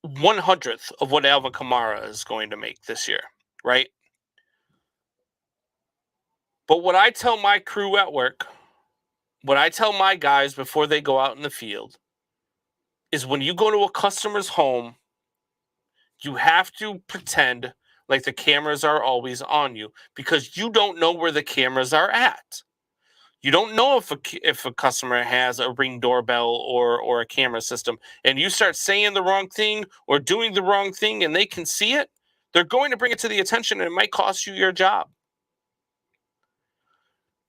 100th of what Alvin Kamara is going to make this year, right? But what I tell my crew at work, what I tell my guys before they go out in the field, is when you go to a customer's home, you have to pretend like the cameras are always on you, because you don't know where the cameras are at. You don't know if a customer has a Ring doorbell or a camera system, and you start saying the wrong thing or doing the wrong thing and they can see it, they're going to bring it to the attention and it might cost you your job.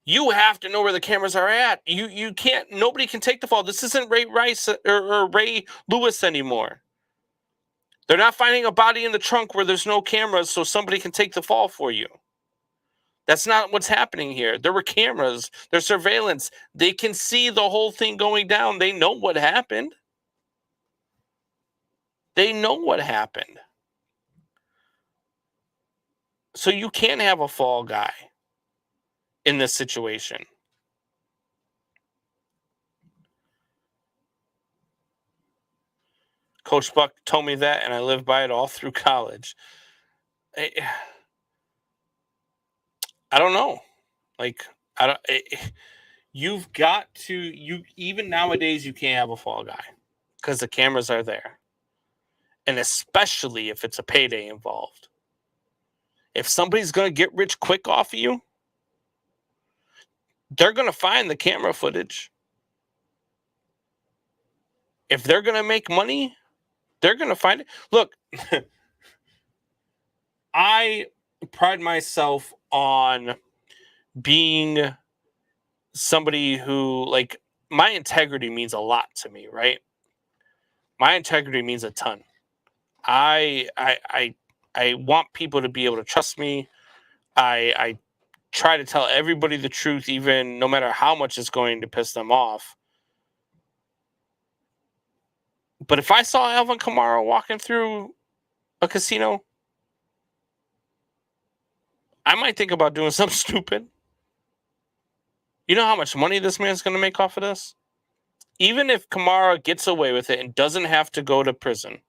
You have to know where the cameras are at. You can't, nobody can take the fall. This isn't Ray Rice or Ray Lewis anymore. They're not finding a body in the trunk where there's no cameras so somebody can take the fall for you. That's not what's happening here. There were cameras. There's surveillance. They can see the whole thing going down. They know what happened. They know what happened. So you can't have a fall guy in this situation. Coach Buck told me that, and I lived by it all through college. I don't know. Like, you've got to, even nowadays, you can't have a fall guy because the cameras are there. And especially if it's a payday involved. If somebody's going to get rich quick off of you, they're going to find the camera footage. If they're going to make money, they're going to find it. Look, I pride myself on being somebody who, like, my integrity means a lot to me, right? My integrity means a ton. I want people to be able to trust me. I try to tell everybody the truth, even no matter how much it's going to piss them off. But if I saw Alvin Kamara walking through a casino, I might think about doing something stupid. You know how much money this man's going to make off of this? Even if Kamara gets away with it and doesn't have to go to prison,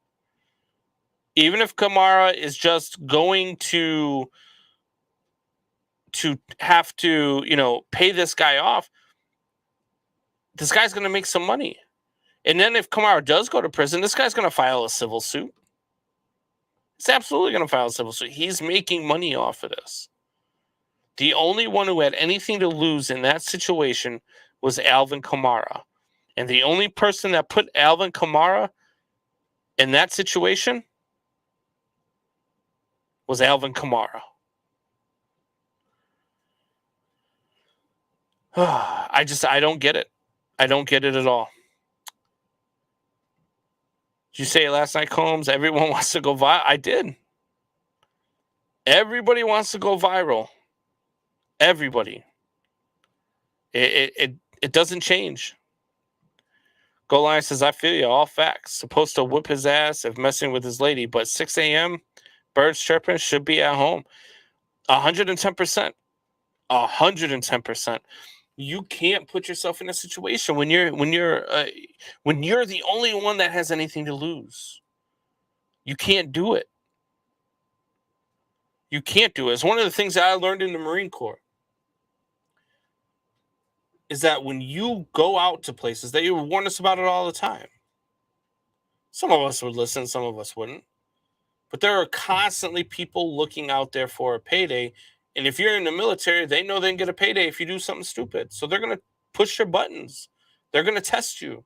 even if Kamara is just going to have to, pay this guy off, this guy's going to make some money. And then if Kamara does go to prison, this guy's going to file a civil suit. He's absolutely going to file a civil suit. He's making money off of this. The only one who had anything to lose in that situation was Alvin Kamara. And the only person that put Alvin Kamara in that situation was Alvin Kamara. I don't get it. I don't get it at all. Did you say it last night, Combs? Everyone wants to go viral. I did. Everybody wants to go viral. Everybody. It doesn't change. Go Lion says, I feel you. All facts. Supposed to whip his ass if messing with his lady, but 6 a.m., birds chirping, should be at home. 110%. 110%. You can't put yourself in a situation when you're the only one that has anything to lose. You can't do it. You can't do it. It's one of the things that I learned in the Marine Corps. Is that when you go out to places, they warn us about it all the time. Some of us would listen, some of us wouldn't. But there are constantly people looking out there for a payday. And if you're in the military, they know they can get a payday if you do something stupid. So they're going to push your buttons. They're going to test you.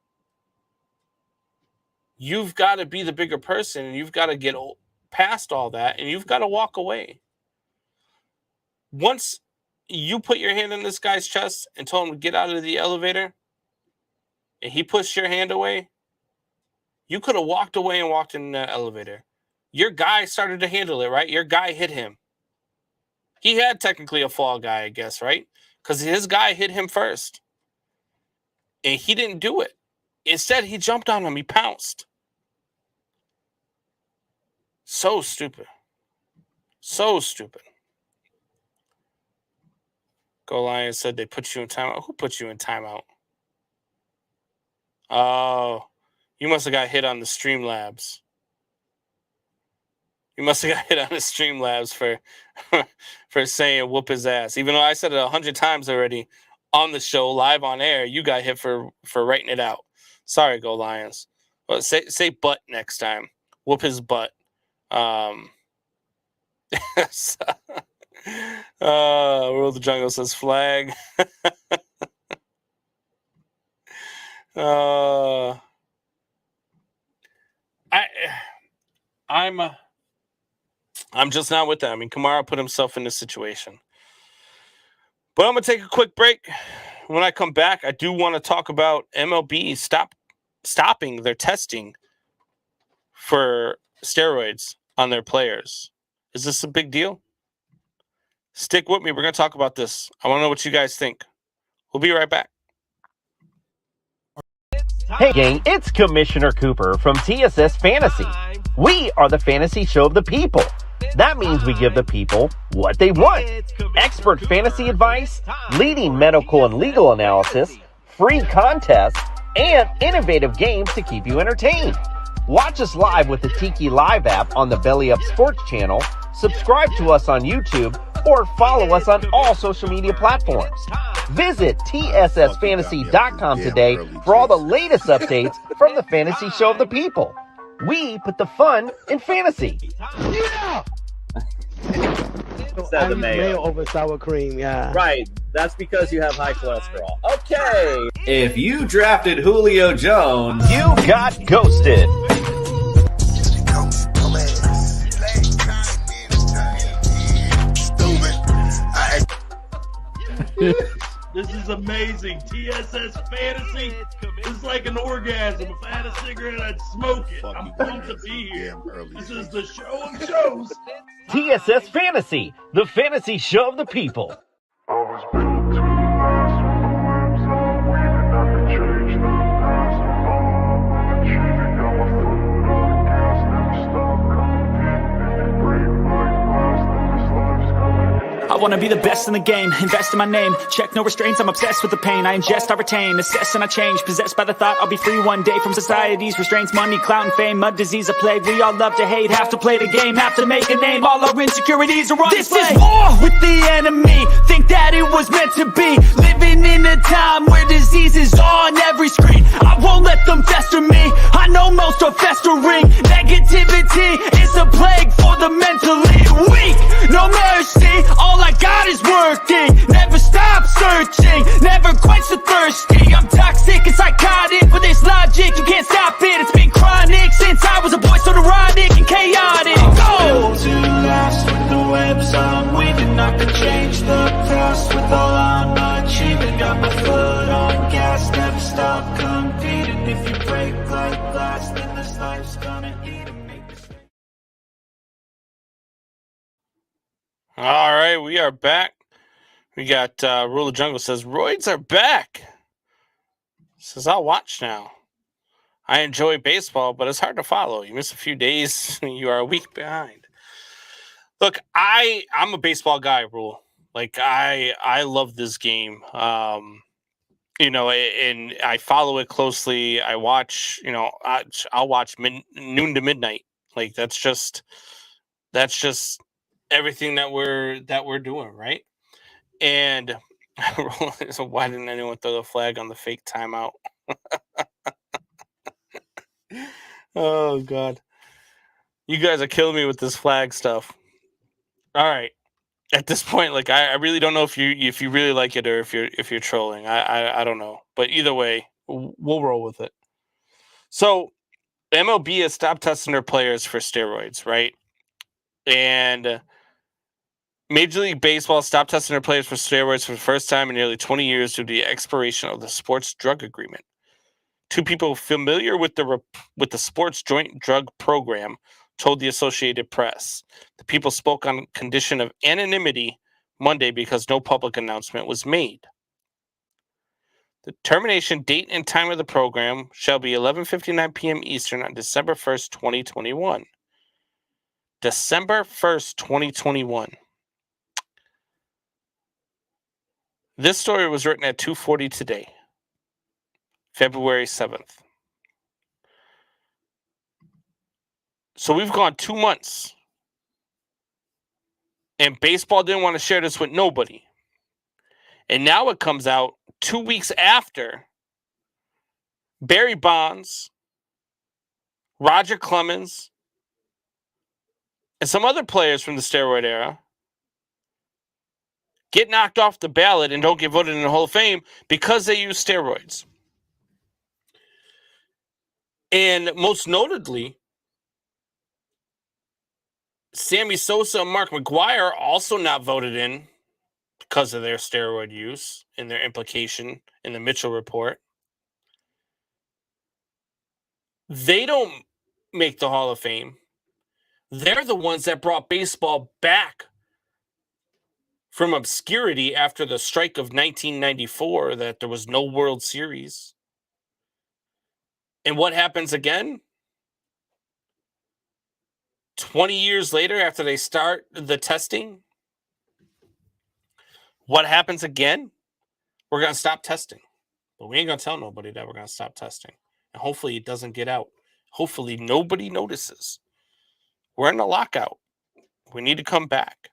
You've got to be the bigger person, and you've got to get past all that, and you've got to walk away. Once you put your hand on this guy's chest and told him to get out of the elevator, and he pushed your hand away, you could have walked away and walked in the elevator. Your guy started to handle it, right? Your guy hit him. He had technically a fall guy, I guess, right? Because his guy hit him first. And he didn't do it. Instead, he jumped on him. He pounced. So stupid. So stupid. Go Lions said they put you in timeout. Who put you in timeout? Oh, you must have got hit on the Streamlabs. You must have got hit on the Streamlabs for saying whoop his ass. Even though I said it 100 times already on the show, live on air, you got hit for writing it out. Sorry, Go Lions. Well, say butt next time. Whoop his butt. World of the Jungle says flag. I'm just not with that. I mean, Kamara put himself in this situation. But I'm going to take a quick break. When I come back, I do want to talk about MLB stopping their testing for steroids on their players. Is this a big deal? Stick with me. We're going to talk about this. I want to know what you guys think. We'll be right back. Hey gang, it's Commissioner Cooper from TSS Fantasy. We are the fantasy show of the people. That means we give the people what they want. Expert fantasy advice, leading medical and legal analysis, free contests, and innovative games to keep you entertained. Watch us live with the Tiki Live app on the Belly Up Sports channel, subscribe to us on YouTube, or follow us on all social media platforms. Visit TSSFantasy.com today for all the latest updates from the fantasy show of the people. We put the fun in fantasy. Yeah! Instead of mayo over sour cream, yeah. Right. That's because you have high cholesterol. Okay. If you drafted Julio Jones, you got ghosted. This is amazing. TSS Fantasy is like an orgasm. If I had a cigarette, I'd smoke it. I'm pumped to be here. This is the show of shows. TSS Fantasy, the fantasy show of the people. I wanna be the best in the game, invest in my name, check no restraints, I'm obsessed with the pain, I ingest, I retain, assess and I change, possessed by the thought I'll be free one day from society's restraints, money, clout and fame, mud, disease, a plague, we all love to hate, have to play the game, have to make a name, all our insecurities are on display. This is war with the enemy, think that it was meant to be, living in a time where disease is on every screen, I won't let them fester me, I know most are festering, negativity is a plague for the mentally weak, no mercy, all I got is working, never stop searching, never quench the thirsty, I'm toxic and psychotic, with this logic, you can't stop it, it's been chronic, since I was a boy, so neurotic and chaotic, go! To last with the webs I'm weaving, I could change the past with all I'm achieving, got my foot on gas, never stop competing, if you break like glass, then this life's gonna eat 'em. All right, we are back. We got Rule of Jungle says, Roids are back. Says, I'll watch now. I enjoy baseball, but it's hard to follow. You miss a few days, you are a week behind. Look, I'm a baseball guy, Rule. Like, I love this game. You know, and I follow it closely. I watch, you know, I'll watch noon to midnight. Like, that's just everything that we're doing, right? And so why didn't anyone throw the flag on the fake timeout? Oh God, you guys are killing me with this flag stuff. All right, at this point, like I really don't know if you really like it or if you're trolling. I don't know, but either way, we'll roll with it. So MLB has stopped testing their players for steroids, right? And Major League Baseball stopped testing their players for steroids for the first time in nearly 20 years due to the expiration of the sports drug agreement. Two people familiar with the sports joint drug program told the Associated Press. The people spoke on condition of anonymity Monday because no public announcement was made. The termination date and time of the program shall be 11:59 p.m. Eastern on December 1st, 2021. December 1st, 2021. This story was written at 2:40 today, February 7th. So we've gone 2 months, and baseball didn't want to share this with nobody. And now it comes out 2 weeks after Barry Bonds, Roger Clemens, and some other players from the steroid era get knocked off the ballot and don't get voted in the Hall of Fame because they use steroids. And most notably, Sammy Sosa and Mark McGwire also not voted in because of their steroid use and their implication in the Mitchell report. They don't make the Hall of Fame. They're the ones that brought baseball back from obscurity after the strike of 1994, that there was no World Series. And what happens again? 20 years later, after they start the testing, what happens again? We're going to stop testing. But we ain't going to tell nobody that we're going to stop testing. And hopefully it doesn't get out. Hopefully nobody notices. We're in a lockout. We need to come back.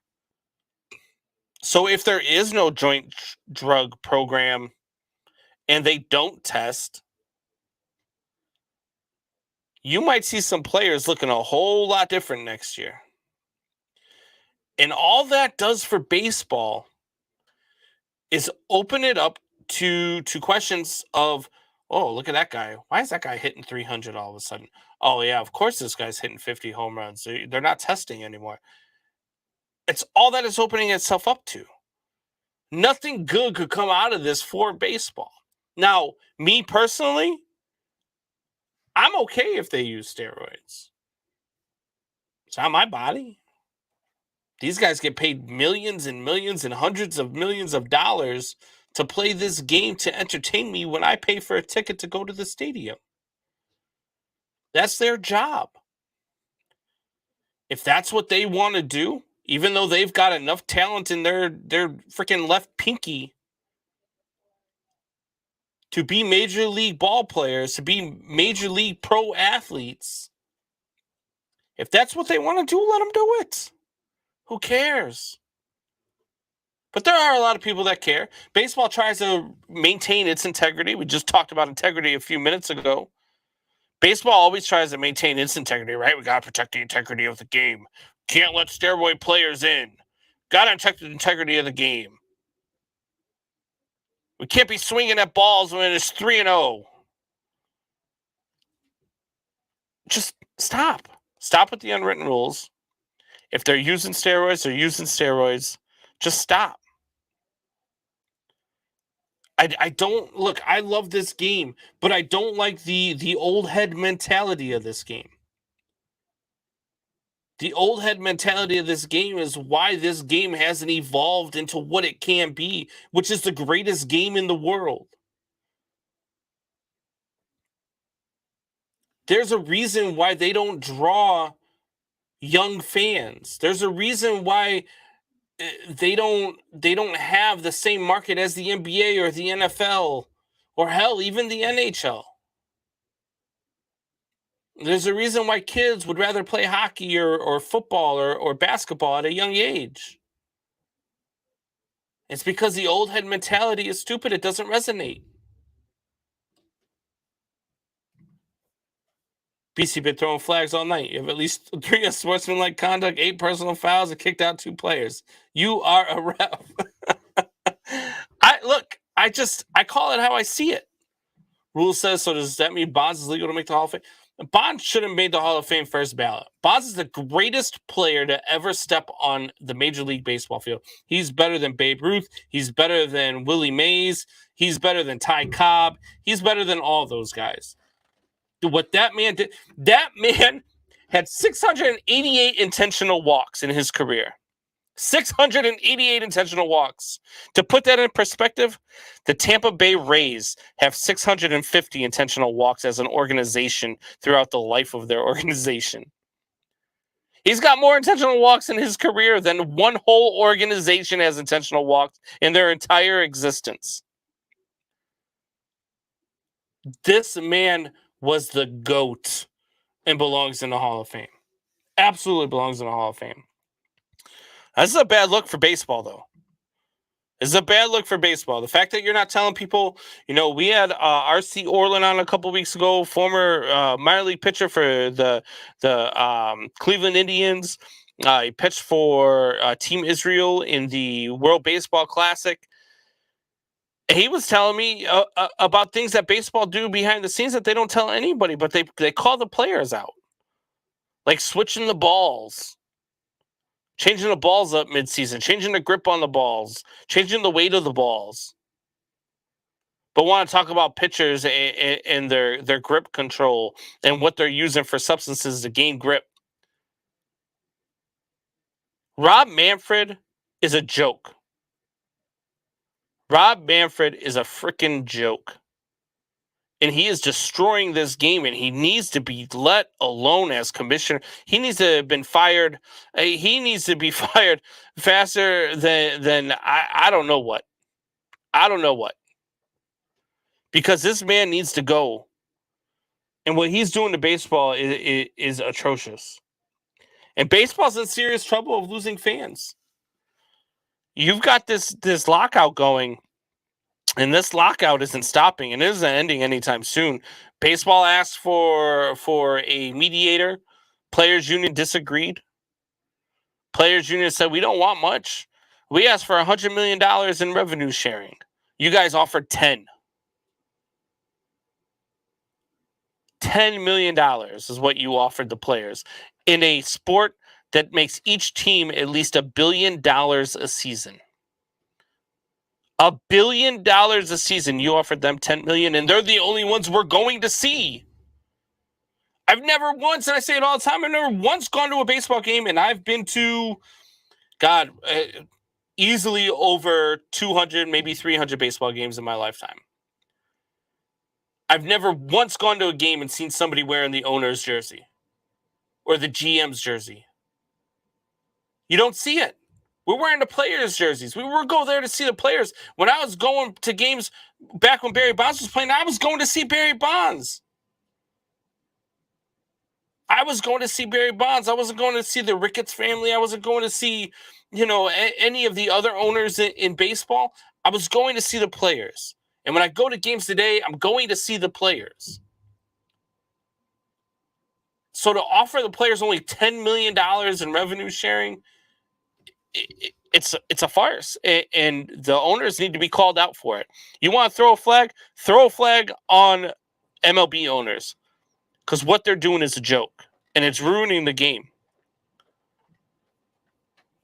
So if there is no joint drug program and they don't test, you might see some players looking a whole lot different next year. And all that does for baseball is open it up to questions of, oh, look at that guy. Why is that guy hitting 300 all of a sudden? Oh, yeah, of course this guy's hitting 50 home runs. They're not testing anymore. It's all that it's opening itself up to. Nothing good could come out of this for baseball. Now, me personally, I'm okay if they use steroids. It's not my body. These guys get paid millions and millions and hundreds of millions of dollars to play this game to entertain me when I pay for a ticket to go to the stadium. That's their job. If that's what they want to do, even though they've got enough talent in their freaking left pinky to be major league ball players, to be major league pro athletes, if that's what they want to do, let them do it. Who cares? But there are a lot of people that care. Baseball tries to maintain its integrity. We just talked about integrity a few minutes ago. Baseball always tries to maintain its integrity, right? We got to protect the integrity of the game. Can't let steroid players in. Got to protect the integrity of the game. We can't be swinging at balls when it's 3-0. Just stop. Stop with the unwritten rules. If they're using steroids, they're using steroids. Just stop. I don't look. I love this game, but I don't like the old head mentality of this game. The old head mentality of this game is why this game hasn't evolved into what it can be, which is the greatest game in the world. There's a reason why they don't draw young fans. There's a reason why they don't have the same market as the NBA or the NFL or hell, even the NHL. There's a reason why kids would rather play hockey or football or basketball at a young age. It's because the old head mentality is stupid. It doesn't resonate. BC been throwing flags all night. You have at least 3 unsportsmanlike conduct, 8 personal fouls, and kicked out 2 players. You are a ref. I call it how I see it. Rule says, so does that mean Bonds is legal to make the Hall of Fame? Bonds should have made the Hall of Fame first ballot. Bonds is the greatest player to ever step on the Major League Baseball field. He's better than Babe Ruth. He's better than Willie Mays. He's better than Ty Cobb. He's better than all those guys. What that man did, that man had 688 intentional walks in his career. 688 intentional walks. To put that in perspective, the Tampa Bay Rays have 650 intentional walks as an organization throughout the life of their organization. He's got more intentional walks in his career than one whole organization has intentional walks in their entire existence. This man was the GOAT and belongs in the Hall of Fame. Absolutely belongs in the Hall of Fame. This is a bad look for baseball, though. This is a bad look for baseball. The fact that you're not telling people, we had R.C. Orland on a couple weeks ago, former minor league pitcher for the Cleveland Indians. He pitched for Team Israel in the World Baseball Classic. He was telling me about things that baseball do behind the scenes that they don't tell anybody, but they call the players out. Like switching the balls. Changing the balls up midseason, changing the grip on the balls, changing the weight of the balls. But want to talk about pitchers and their grip control and what they're using for substances to gain grip. Rob Manfred is a joke. Rob Manfred is a freaking joke. And he is destroying this game, and he needs to be let alone as commissioner. He needs to have been fired. He needs to be fired faster than I don't know what. I don't know what. Because this man needs to go. And what he's doing to baseball is atrocious. And baseball's in serious trouble of losing fans. You've got this lockout going. And this lockout isn't stopping, and it isn't ending anytime soon. Baseball asked for a mediator. Players Union disagreed. Players Union said, we don't want much. We asked for $100 million in revenue sharing. You guys offered 10. $10 million is what you offered the players in a sport that makes each team at least $1 billion a season. $1 billion a season. You offered them $10 million, and they're the only ones we're going to see. I've never once, and I say it all the time, I've never once gone to a baseball game, and I've been to, easily over 200, maybe 300 baseball games in my lifetime. I've never once gone to a game and seen somebody wearing the owner's jersey or the GM's jersey. You don't see it. We're wearing the players' jerseys. We were go there to see the players. When I was going to games back when Barry Bonds was playing, I was going to see Barry Bonds. I was going to see Barry Bonds. I wasn't going to see the Ricketts family. I wasn't going to see, any of the other owners in baseball. I was going to see the players. And when I go to games today, I'm going to see the players. So to offer the players only $10 million in revenue sharing, it's a farce, and the owners need to be called out for it. You want to throw a flag? Throw a flag on MLB owners, because what they're doing is a joke, and it's ruining the game.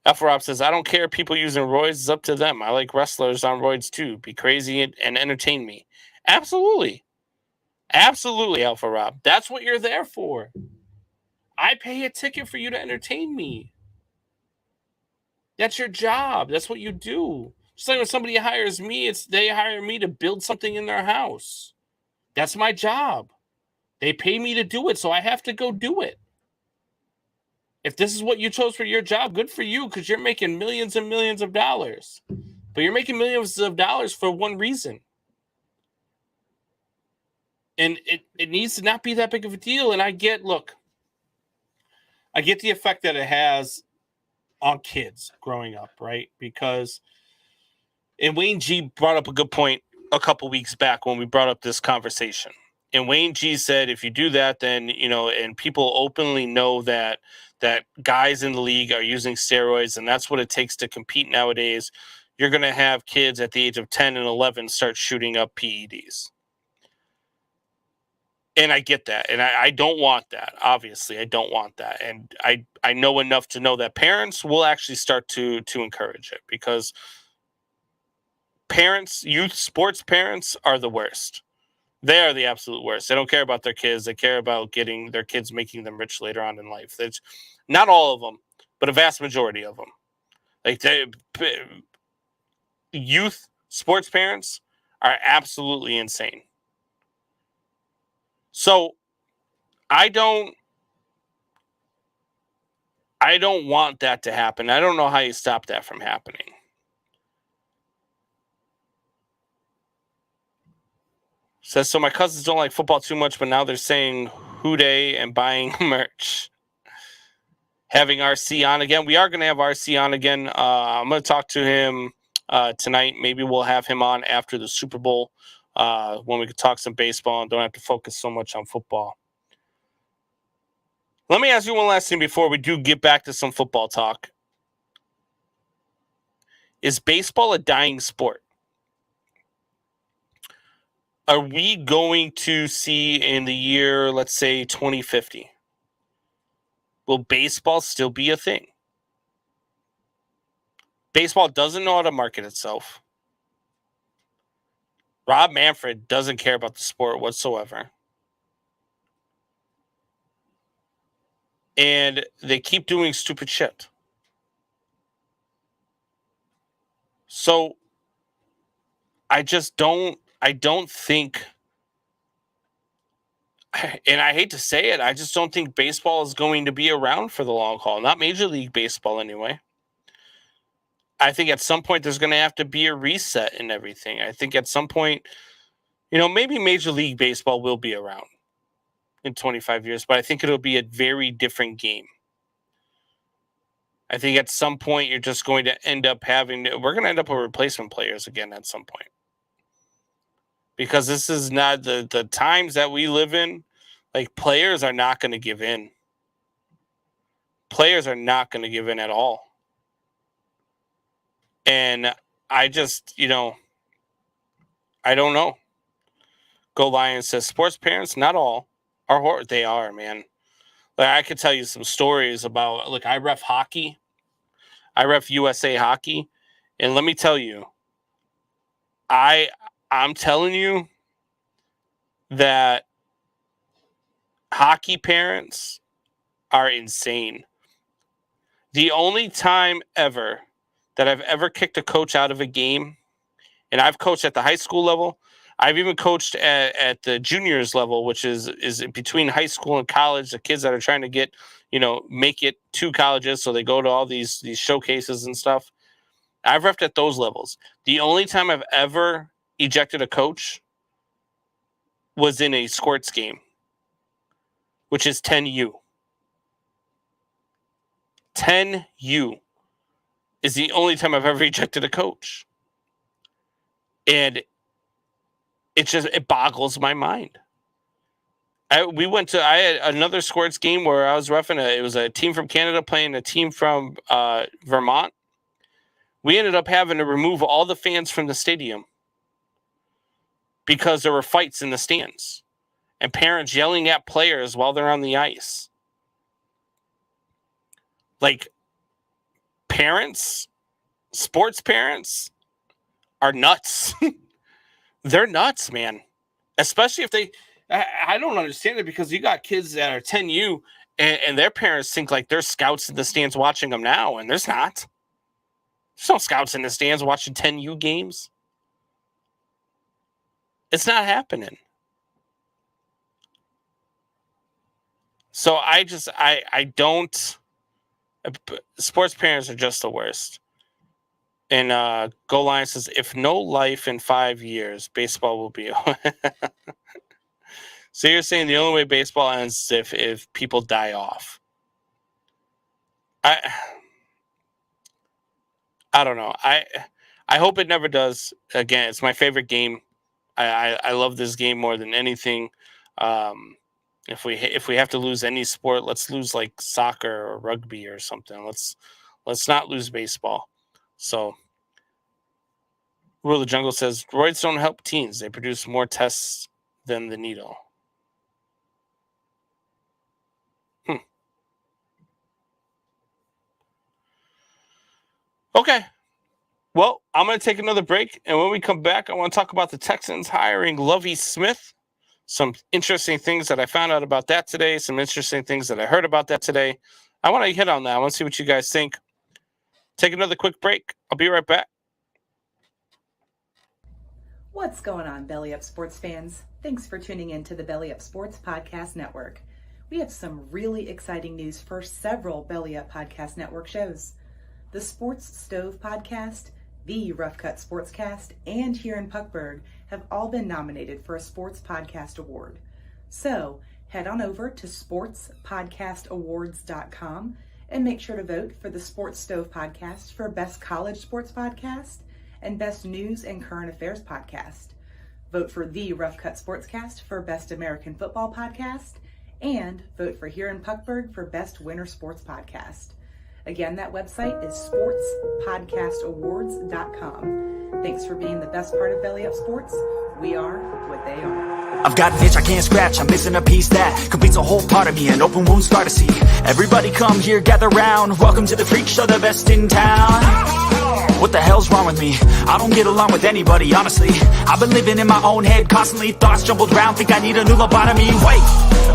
Alpha Rob says, I don't care if people using roids. It's up to them. I like wrestlers on roids too. Be crazy and entertain me. Absolutely. Absolutely, Alpha Rob. That's what you're there for. I pay a ticket for you to entertain me. That's your job. That's what you do. Just like when somebody hires me, they hire me to build something in their house. That's my job. They pay me to do it, so I have to go do it. If this is what you chose for your job, good for you, because you're making millions and millions of dollars. But you're making millions of dollars for one reason. And it needs to not be that big of a deal. And I get the effect that it has on kids growing up, right? Because, and Wayne G brought up a good point a couple weeks back when we brought up this conversation. And Wayne G said, if you do that, then, and people openly know that guys in the league are using steroids, and that's what it takes to compete nowadays, you're going to have kids at the age of 10 and 11 start shooting up PEDs. And I get that. And I don't want that. Obviously, I don't want that. And I know enough to know that parents will actually start to encourage it, because parents, youth sports parents, are the worst. They are the absolute worst. They don't care about their kids. They care about getting their kids, making them rich later on in life. It's not all of them, but a vast majority of them. Like youth sports parents are absolutely insane. So I don't want that to happen. I don't know how you stop that from happening. Says, so my cousins don't like football too much, but now they're saying hooday and buying merch. Having RC on again. We are going to have RC on again. I'm going to talk to him tonight. Maybe we'll have him on after the Super Bowl when we can talk some baseball and don't have to focus so much on football. Let me ask you one last thing before we do get back to some football talk. Is baseball a dying sport? Are we going to see in the year, let's say 2050, will baseball still be a thing? Baseball doesn't know how to market itself. Rob Manfred doesn't care about the sport whatsoever. And they keep doing stupid shit. So I don't think, and I hate to say it, I just don't think baseball is going to be around for the long haul. Not Major League Baseball anyway. I think at some point there's going to have to be a reset in everything. I think at some point, maybe Major League Baseball will be around in 25 years, but I think it'll be a very different game. I think at some point you're just going to end up we're going to end up with replacement players again at some point. Because this is not the times that we live in. Like, players are not going to give in. Players are not going to give in at all. And I just, I don't know. Go Lions says, sports parents, not all, are they are, man. Like, I could tell you some stories about, like, I ref hockey. I ref USA hockey. And let me tell you, I'm telling you that hockey parents are insane. The only time ever that I've ever kicked a coach out of a game, and I've coached at the high school level, I've even coached at the juniors level, which is between high school and college, the kids that are trying to get, make it to colleges, so they go to all these showcases and stuff. I've refed at those levels. The only time I've ever ejected a coach was in a sports game, which is 10U. 10U is the only time I've ever ejected a coach. And it boggles my mind. I had another sports game where I was reffing it was a team from Canada playing a team from Vermont. We ended up having to remove all the fans from the stadium because there were fights in the stands and parents yelling at players while they're on the ice. Like, parents, sports parents are nuts. They're nuts, man. Especially if I don't understand it, because you got kids that are 10U and their parents think like there's scouts in the stands watching them now, and there's not. There's no scouts in the stands watching 10U games. It's not happening. So I don't. Sports parents are just the worst. And Go Lions says, if no life in 5 years, baseball will be. So you're saying the only way baseball ends is if people die off. I don't know. I hope it never does. Again, it's my favorite game. I love this game more than anything. If we have to lose any sport, let's lose like soccer or rugby or something. Let's not lose baseball. So, Rule of the Jungle says, roids don't help teens. They produce more tests than the needle. Okay. Well, I'm going to take another break, and when we come back, I want to talk about the Texans hiring Lovie Smith. Some interesting things that I found out about that today, some interesting things that I heard about that today. I want to hit on that. I want to see what you guys think. Take another quick break. I'll be right back. What's going on, Belly Up Sports fans? Thanks for tuning in to the Belly Up Sports Podcast Network. We have some really exciting news for several Belly Up Podcast Network shows. The Sports Stove Podcast, the Rough Cut Sportscast, and Here in Puckburg have all been nominated for a Sports Podcast Award. So, head on over to sportspodcastawards.com and make sure to vote for the Sports Stove Podcast for Best College Sports Podcast and Best News and Current Affairs Podcast. Vote for the Rough Cut Sportscast for Best American Football Podcast, and vote for Here in Puckburg for Best Winter Sports Podcast. Again, that website is sportspodcastawards.com. Thanks for being the best part of Belly Up Sports. We are what they are. I've got an itch I can't scratch, I'm missing a piece that completes a whole part of me, an open wound scar to see. Everybody come here, gather round, welcome to the freak show, the best in town. What the hell's wrong with me? I don't get along with anybody, honestly. I've been living in my own head, constantly thoughts jumbled around, think I need a new lobotomy. Wait,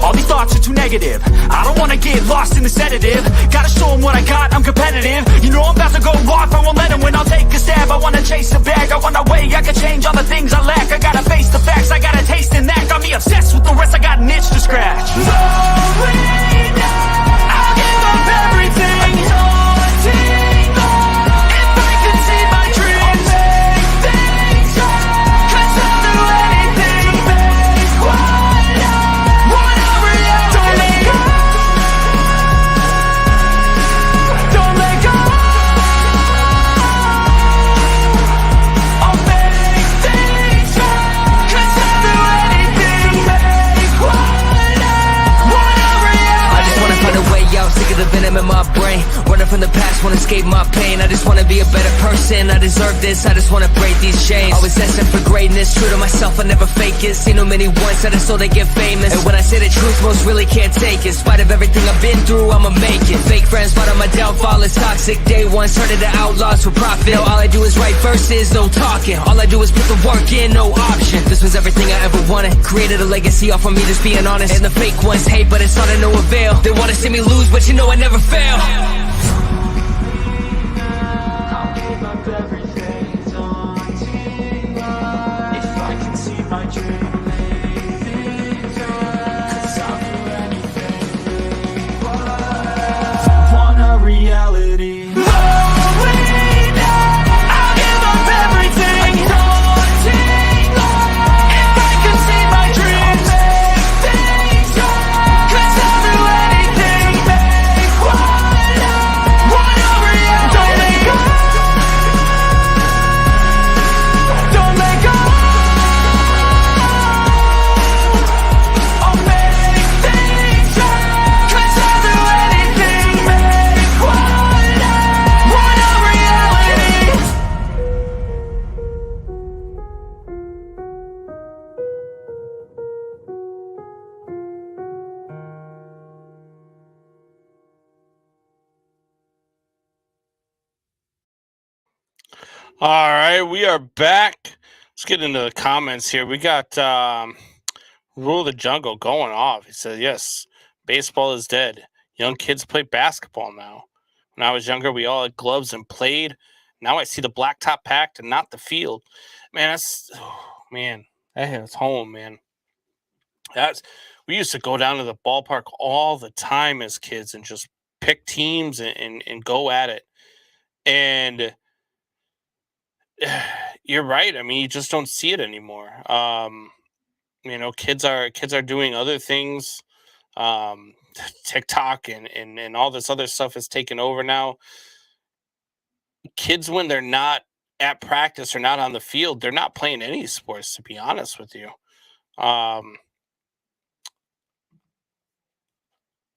all these thoughts are too negative. I don't wanna get lost in the sedative. Gotta show them what I got, I'm competitive. You know I'm about to go off, I won't let them win, I'll take a stab. I wanna chase a bag, I wanna weigh, I can change all the things I lack. I gotta face the facts, I gotta taste and act. Got me obsessed with the rest, I got an itch to scratch. I'll give up everything. Sick of the venom in my brain, running from the past, wanna escape my pain. I just wanna be a better person, I deserve this, I just wanna break these chains. Always destined for greatness, true to myself, I never fake it. Seen too many once that I so they get famous. And when I say the truth, most really can't take it. In spite of everything I've been through, I'ma make it. Fake friends, but on my downfall is toxic. Day one, started to outlaws for profit. Now all I do is write verses, no talking. All I do is put the work in, no option. This was everything I ever wanted, created a legacy off of me just being honest. And the fake ones hate, but it's all to no avail. They wanna see me lose, but you know I never fail. I'll give up everything, daunting. If I can see my dream, cause I'll do anything. Want a reality. I'll give up everything, daunting. If I can see my dream, cause I'll do anything. All right, we are back. Let's get into the comments here. We got Rule of the Jungle going off. He said, yes, baseball is dead. Young kids play basketball now. When I was younger, we all had gloves and played. Now I see the blacktop packed and not the field. Man, that hits home, man. We used to go down to the ballpark all the time as kids and just pick teams and go at it. And you're right. I mean, you just don't see it anymore. Kids are doing other things. TikTok and all this other stuff is taken over now. Kids, when they're not at practice or not on the field, they're not playing any sports, to be honest with you.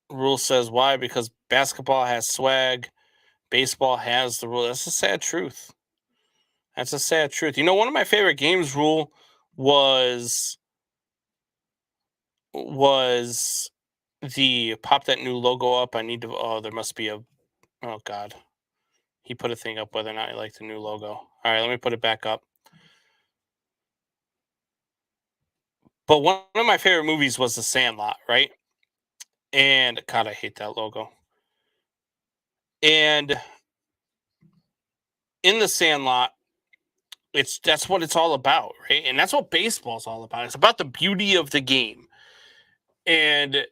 Rule says why? Because basketball has swag, baseball has the rule. That's a sad truth. That's a sad truth. You know, one of my favorite games, Rule, was the pop that new logo up. There must be oh God. He put a thing up whether or not he liked the new logo. All right, let me put it back up. But one of my favorite movies was The Sandlot, right? And God, I hate that logo. And in The Sandlot, that's what it's all about, right? And that's what baseball's all about. It's about the beauty of the game. And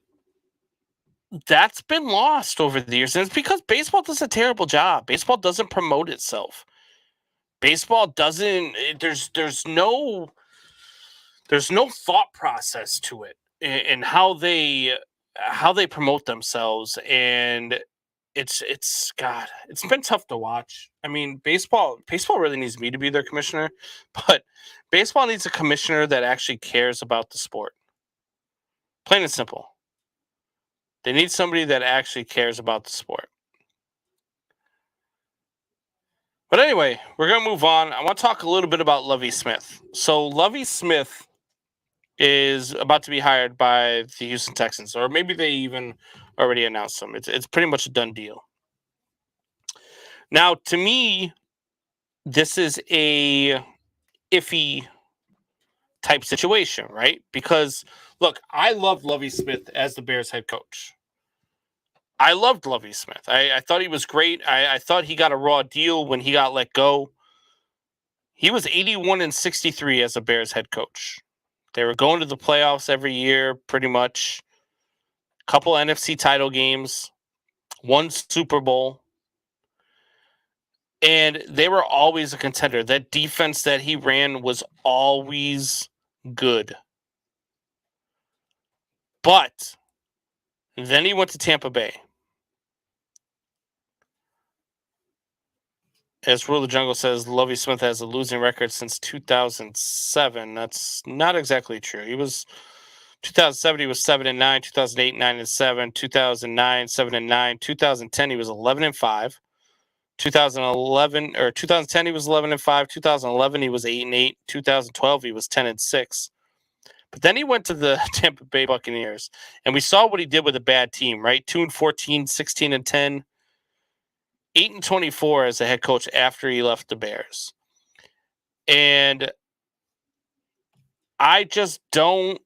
that's been lost over the years. And it's because baseball does a terrible job. Baseball doesn't promote itself. Baseball doesn't, there's no thought process to it and how they promote themselves. And it's God, it's been tough to watch. I mean, baseball really needs me to be their commissioner, but baseball needs a commissioner that actually cares about the sport. Plain and simple. They need somebody that actually cares about the sport. But anyway, we're going to move on. I want to talk a little bit about Lovie Smith. So Lovie Smith is about to be hired by the Houston Texans, or maybe they even already announced him. It's pretty much a done deal. Now, to me, this is a iffy type situation, right? Because, look, I loved Lovie Smith as the Bears head coach. I loved Lovie Smith. I thought he was great. I thought he got a raw deal when he got let go. He was 81-63 as a Bears head coach. They were going to the playoffs every year, pretty much. Couple NFC title games, one Super Bowl. And they were always a contender. That defense that he ran was always good. But then he went to Tampa Bay. As Rule of the Jungle says, Lovie Smith has a losing record since 2007. That's not exactly true. He was 2007, he was 7-9. 2008, 9-7. 2009, 7-9. 2010, he was 11-5. 2010, he was 11-5. 2011, he was 8-8. 2012, he was 10-6. But then he went to the Tampa Bay Buccaneers, and we saw what he did with a bad team, right? 2-14, 16-10. 8-24 as a head coach after he left the Bears. And I don't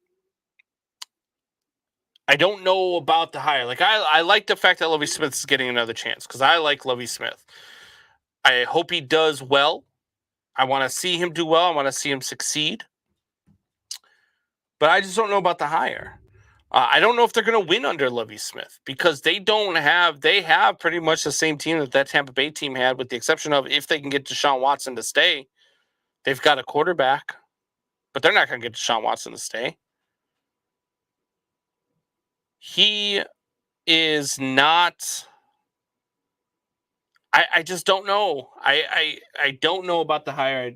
know about the hire. Like, I like the fact that Lovie Smith is getting another chance because I like Lovie Smith. I hope he does well. I want to see him do well. I want to see him succeed. But I just don't know about the hire. I don't know if they're going to win under Lovie Smith because they have pretty much the same team that Tampa Bay team had, with the exception of if they can get Deshaun Watson to stay. They've got a quarterback, but they're not going to get Deshaun Watson to stay. He is not. I just don't know. I don't know about the hire.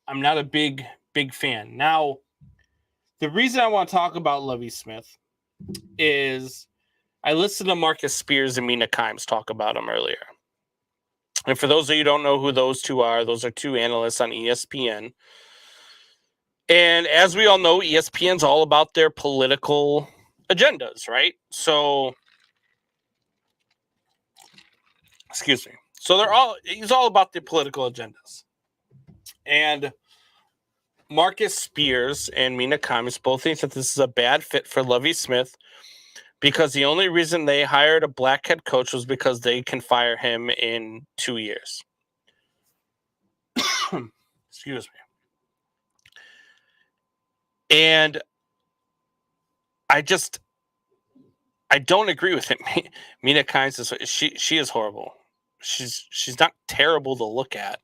I'm not a big fan. Now, the reason I want to talk about Lovie Smith is I listened to Marcus Spears and Mina Kimes talk about him earlier. And for those of you who don't know who those two are, those are two analysts on ESPN. And as we all know, ESPN's all about their political agendas, right? So, excuse me. So he's all about the political agendas. And Marcus Spears and Mina Kimes both think that this is a bad fit for Lovie Smith because the only reason they hired a black head coach was because they can fire him in 2 years. Excuse me. And I don't agree with him. Mina Kimes she is horrible. She's not terrible to look at,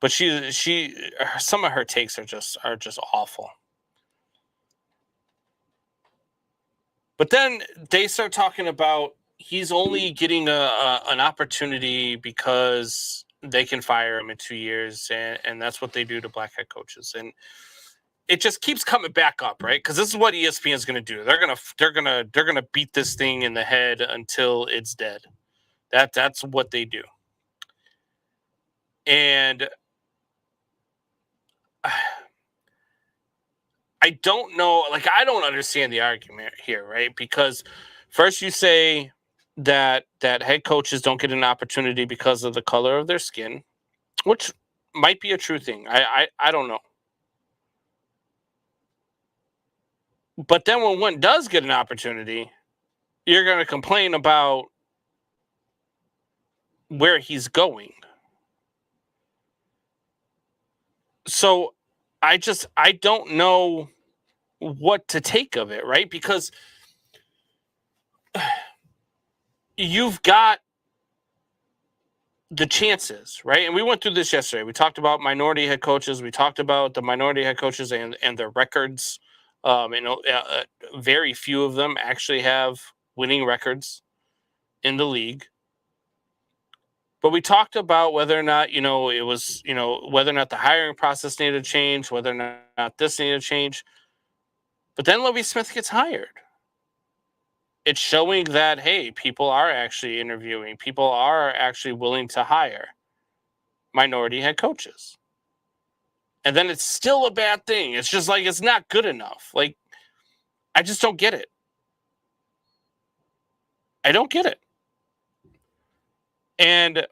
but some of her takes are just awful. But then they start talking about he's only getting an opportunity because they can fire him in 2 years, and that's what they do to black head coaches. And it just keeps coming back up, right? Because this is what ESPN is going to do. They're gonna beat this thing in the head until it's dead. That's what they do. And I don't know, like, I don't understand the argument here, right? Because first you say that head coaches don't get an opportunity because of the color of their skin, which might be a true thing. I don't know. But then when one does get an opportunity, you're going to complain about where he's going. So I don't know what to take of it, right? Because you've got the chances, right? And we went through this yesterday. We talked about minority head coaches. We talked about the minority head coaches and their records. Very few of them actually have winning records in the league. But we talked about whether or not, it was, whether or not the hiring process needed to change, whether or not this needed to change. But then Lovie Smith gets hired. It's showing that, hey, people are actually interviewing. People are actually willing to hire minority head coaches. And then it's still a bad thing. It's just like, it's not good enough. Like, I just don't get it. I don't get it. And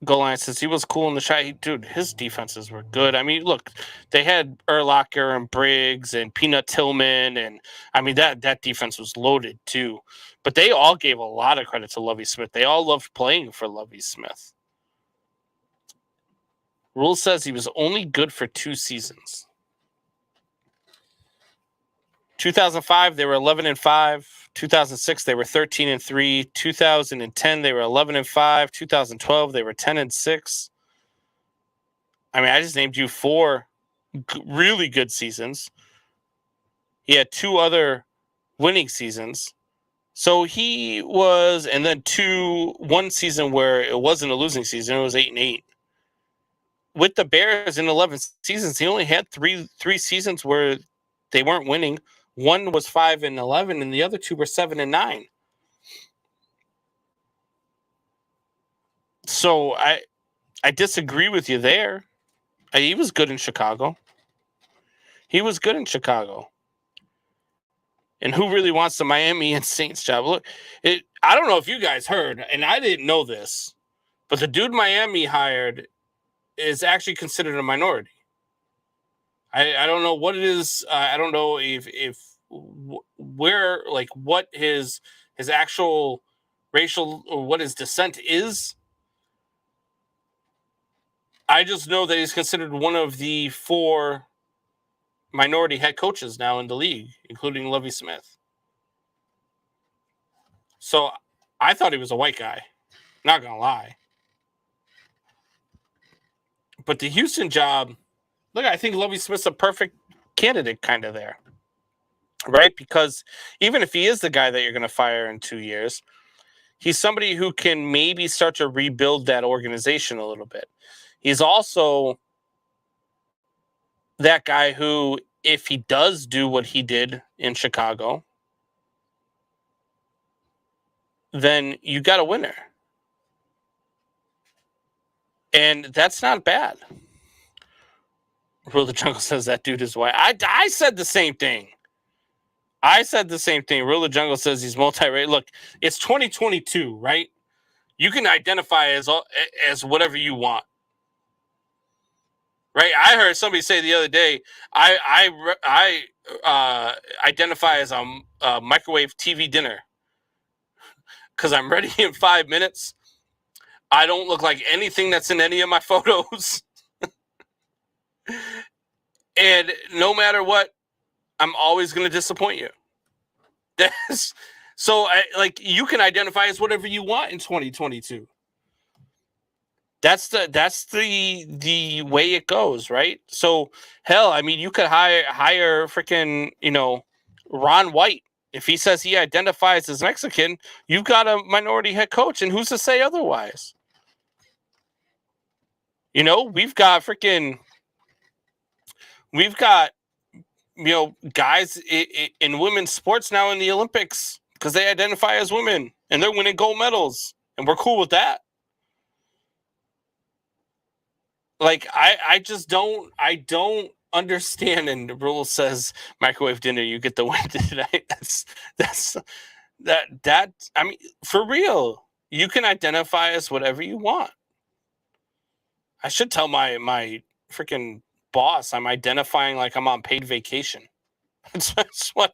Goal Line says he was cool in the shot. Dude, his defenses were good. I mean, look, they had Urlacher and Briggs and Peanut Tillman. And I mean, that defense was loaded too. But they all gave a lot of credit to Lovie Smith. They all loved playing for Lovie Smith. Rule says he was only good for 2 seasons. 2005, they were 11-5. 2006, they were 13-3. 2010, they were 11-5. 2012, they were 10-6. I mean, I just named you 4 really good seasons. He had 2 other winning seasons. So he was, and then 1 season where it wasn't a losing season. It was 8-8. With the Bears in 11 seasons, he only had three seasons where they weren't winning. 1 was 5-11, and the other 2 were 7-9. So I disagree with you there. He was good in Chicago. And who really wants the Miami and Saints job? Look, I don't know if you guys heard, and I didn't know this, but the dude Miami hired is actually considered a minority. I don't know what it is. I don't know where, like, what his actual racial or what his descent is. I just know that he's considered one of the 4 minority head coaches now in the league, including Lovie Smith. So I thought he was a white guy. Not gonna lie. But the Houston job, look, I think Lovie Smith's a perfect candidate kind of there, right? Because even if he is the guy that you're going to fire in 2 years, he's somebody who can maybe start to rebuild that organization a little bit. He's also that guy who, if he does do what he did in Chicago, then you got a winner. And that's not bad. Rule the Jungle says that dude is white. I said the same thing. Rule the Jungle says he's multi-racial. Look, it's 2022, right? You can identify as whatever you want, right? I heard somebody say the other day, I identify as a microwave TV dinner because I'm ready in 5 minutes. I don't look like anything that's in any of my photos. And no matter what, I'm always going to disappoint you. So you can identify as whatever you want in 2022. That's the way it goes, right? So hell, I mean, you could hire freaking, Ron White. If he says he identifies as Mexican, you've got a minority head coach, and who's to say otherwise? We've got guys in women's sports now in the Olympics because they identify as women and they're winning gold medals, and we're cool with that. Like, I don't understand, and the rule says microwave dinner, you get the win tonight. That. I mean, for real, you can identify as whatever you want. I should tell my freaking boss I'm identifying like I'm on paid vacation. That's what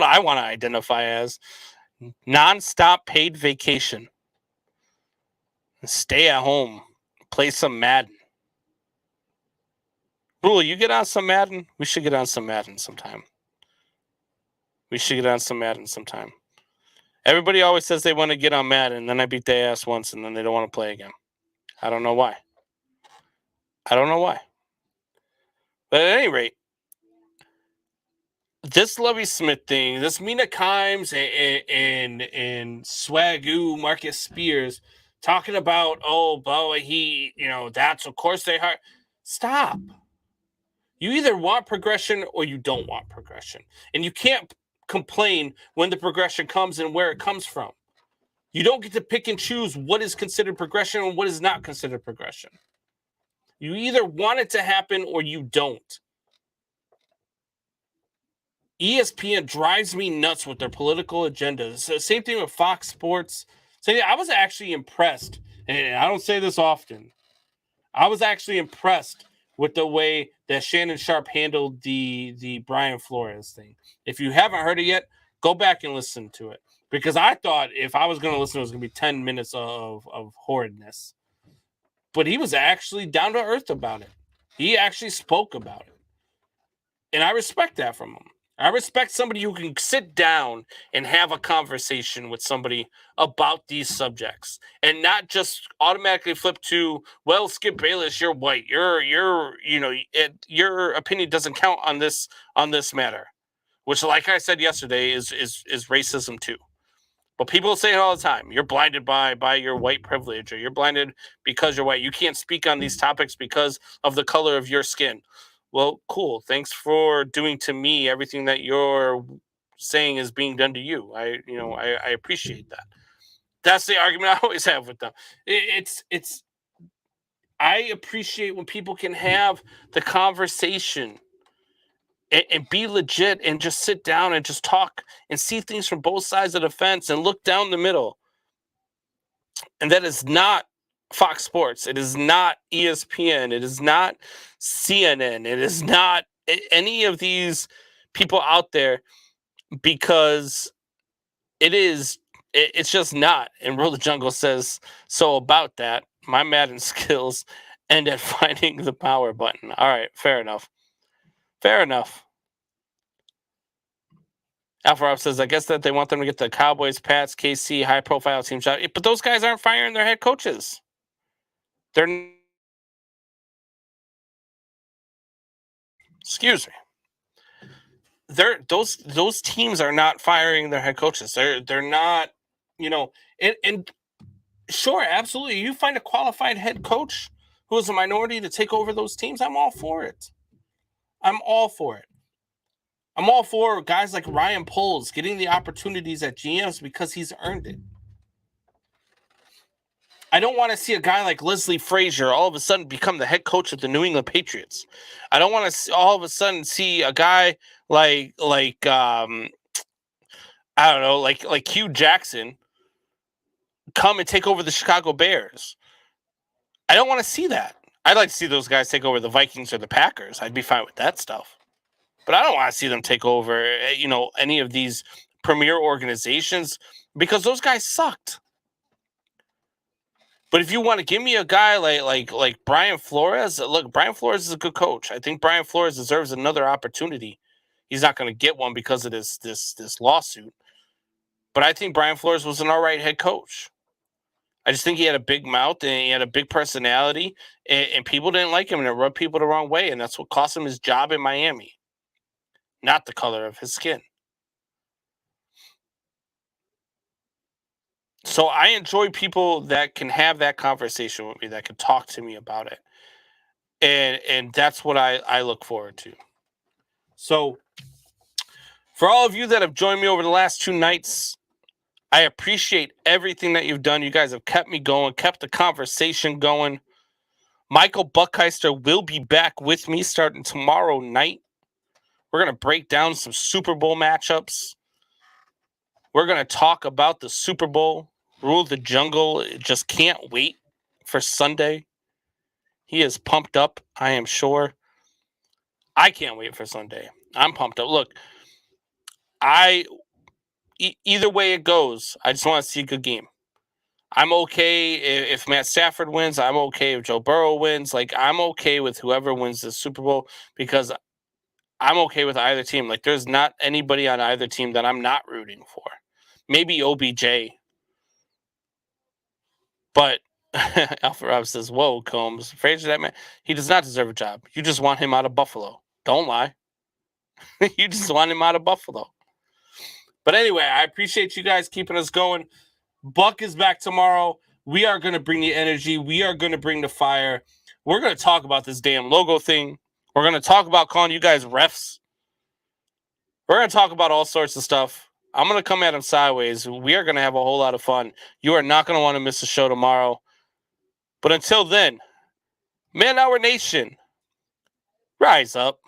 I want to identify as. Non-stop paid vacation. Stay at home. Play some Madden. Rule, you get on some Madden? We should get on some Madden sometime. Everybody always says they want to get on Madden, and then I beat their ass once, and then they don't want to play again. I don't know why. But at any rate, this Lovie Smith thing, this Mina Kimes and Swagoo Marcus Spears talking about, that's of course they hire. Stop. You either want progression or you don't want progression. And you can't complain when the progression comes and where it comes from. You don't get to pick and choose what is considered progression and what is not considered progression. You either want it to happen or you don't. ESPN drives me nuts with their political agendas. So same thing with Fox Sports. I was actually impressed, and I don't say this often. I was actually impressed with the way that Shannon Sharp handled the Brian Flores thing. If you haven't heard it yet, go back and listen to it. Because I thought if I was going to listen, it was going to be 10 minutes of horridness. But he was actually down to earth about it. He actually spoke about it. And I respect that from him. I respect somebody who can sit down and have a conversation with somebody about these subjects and not just automatically flip to, well, Skip Bayless, you're white. Your opinion doesn't count on this matter, which, like I said yesterday, is racism too. But people say it all the time. You're blinded by your white privilege, or you're blinded because you're white. You can't speak on these topics because of the color of your skin. Well, cool. Thanks for doing to me everything that you're saying is being done to you. I appreciate that. That's the argument I always have with them. I appreciate when people can have the conversation and be legit and just sit down and just talk and see things from both sides of the fence and look down the middle. And that is not Fox Sports. It is not ESPN. It is not CNN. It is not any of these people out there, because it's just not. And Roll the Jungle says, so about that, my Madden skills end at finding the power button. All right, fair enough. Alpha Rob says, I guess that they want them to get the Cowboys, Pats, KC, high-profile team shot. But those guys aren't firing their head coaches. Excuse me. Those teams are not firing their head coaches. They're not, and sure, absolutely. You find a qualified head coach who is a minority to take over those teams, I'm all for it. I'm all for guys like Ryan Poles getting the opportunities at GMs because he's earned it. I don't want to see a guy like Leslie Frazier all of a sudden become the head coach of the New England Patriots. I don't want to all of a sudden see a guy like Hugh Jackson come and take over the Chicago Bears. I don't want to see that. I'd like to see those guys take over the Vikings or the Packers. I'd be fine with that stuff. But I don't want to see them take over, any of these premier organizations, because those guys sucked. But if you want to give me a guy like Brian Flores, look, Brian Flores is a good coach. I think Brian Flores deserves another opportunity. He's not going to get one because of this lawsuit. But I think Brian Flores was an all right head coach. I just think he had a big mouth and he had a big personality, and people didn't like him, and it rubbed people the wrong way, and that's what cost him his job in Miami, not the color of his skin. So I enjoy people that can have that conversation with me, that can talk to me about it. And that's what I look forward to. So for all of you that have joined me over the last 2 nights, I appreciate everything that you've done. You guys have kept me going, kept the conversation going. Michael Buckheister will be back with me starting tomorrow night. We're going to break down some Super Bowl matchups. We're going to talk about the Super Bowl. Rule of the Jungle just can't wait for Sunday. He is pumped up, I am sure. I can't wait for Sunday. I'm pumped up. Look, either way it goes, I just want to see a good game. I'm okay if Matt Stafford wins. I'm okay if Joe Burrow wins. Like, I'm okay with whoever wins the Super Bowl because I'm okay with either team. Like, there's not anybody on either team that I'm not rooting for. Maybe OBJ. But Alpha Rob says, whoa, Combs. Frazier, that man, he does not deserve a job. You just want him out of Buffalo. Don't lie. You just want him out of Buffalo. But anyway, I appreciate you guys keeping us going. Buck is back tomorrow. We are going to bring the energy. We are going to bring the fire. We're going to talk about this damn logo thing. We're going to talk about calling you guys refs. We're going to talk about all sorts of stuff. I'm going to come at him sideways. We are going to have a whole lot of fun. You are not going to want to miss the show tomorrow. But until then, Man Hour Nation, rise up.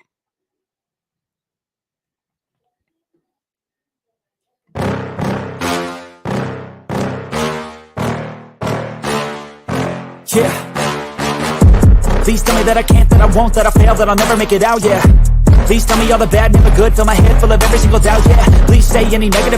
Yeah. Please tell me that I can't, that I won't, that I fail, that I'll never make it out, yeah. Please tell me all the bad, never good. Fill my head full of every single doubt, yeah. Please say any negative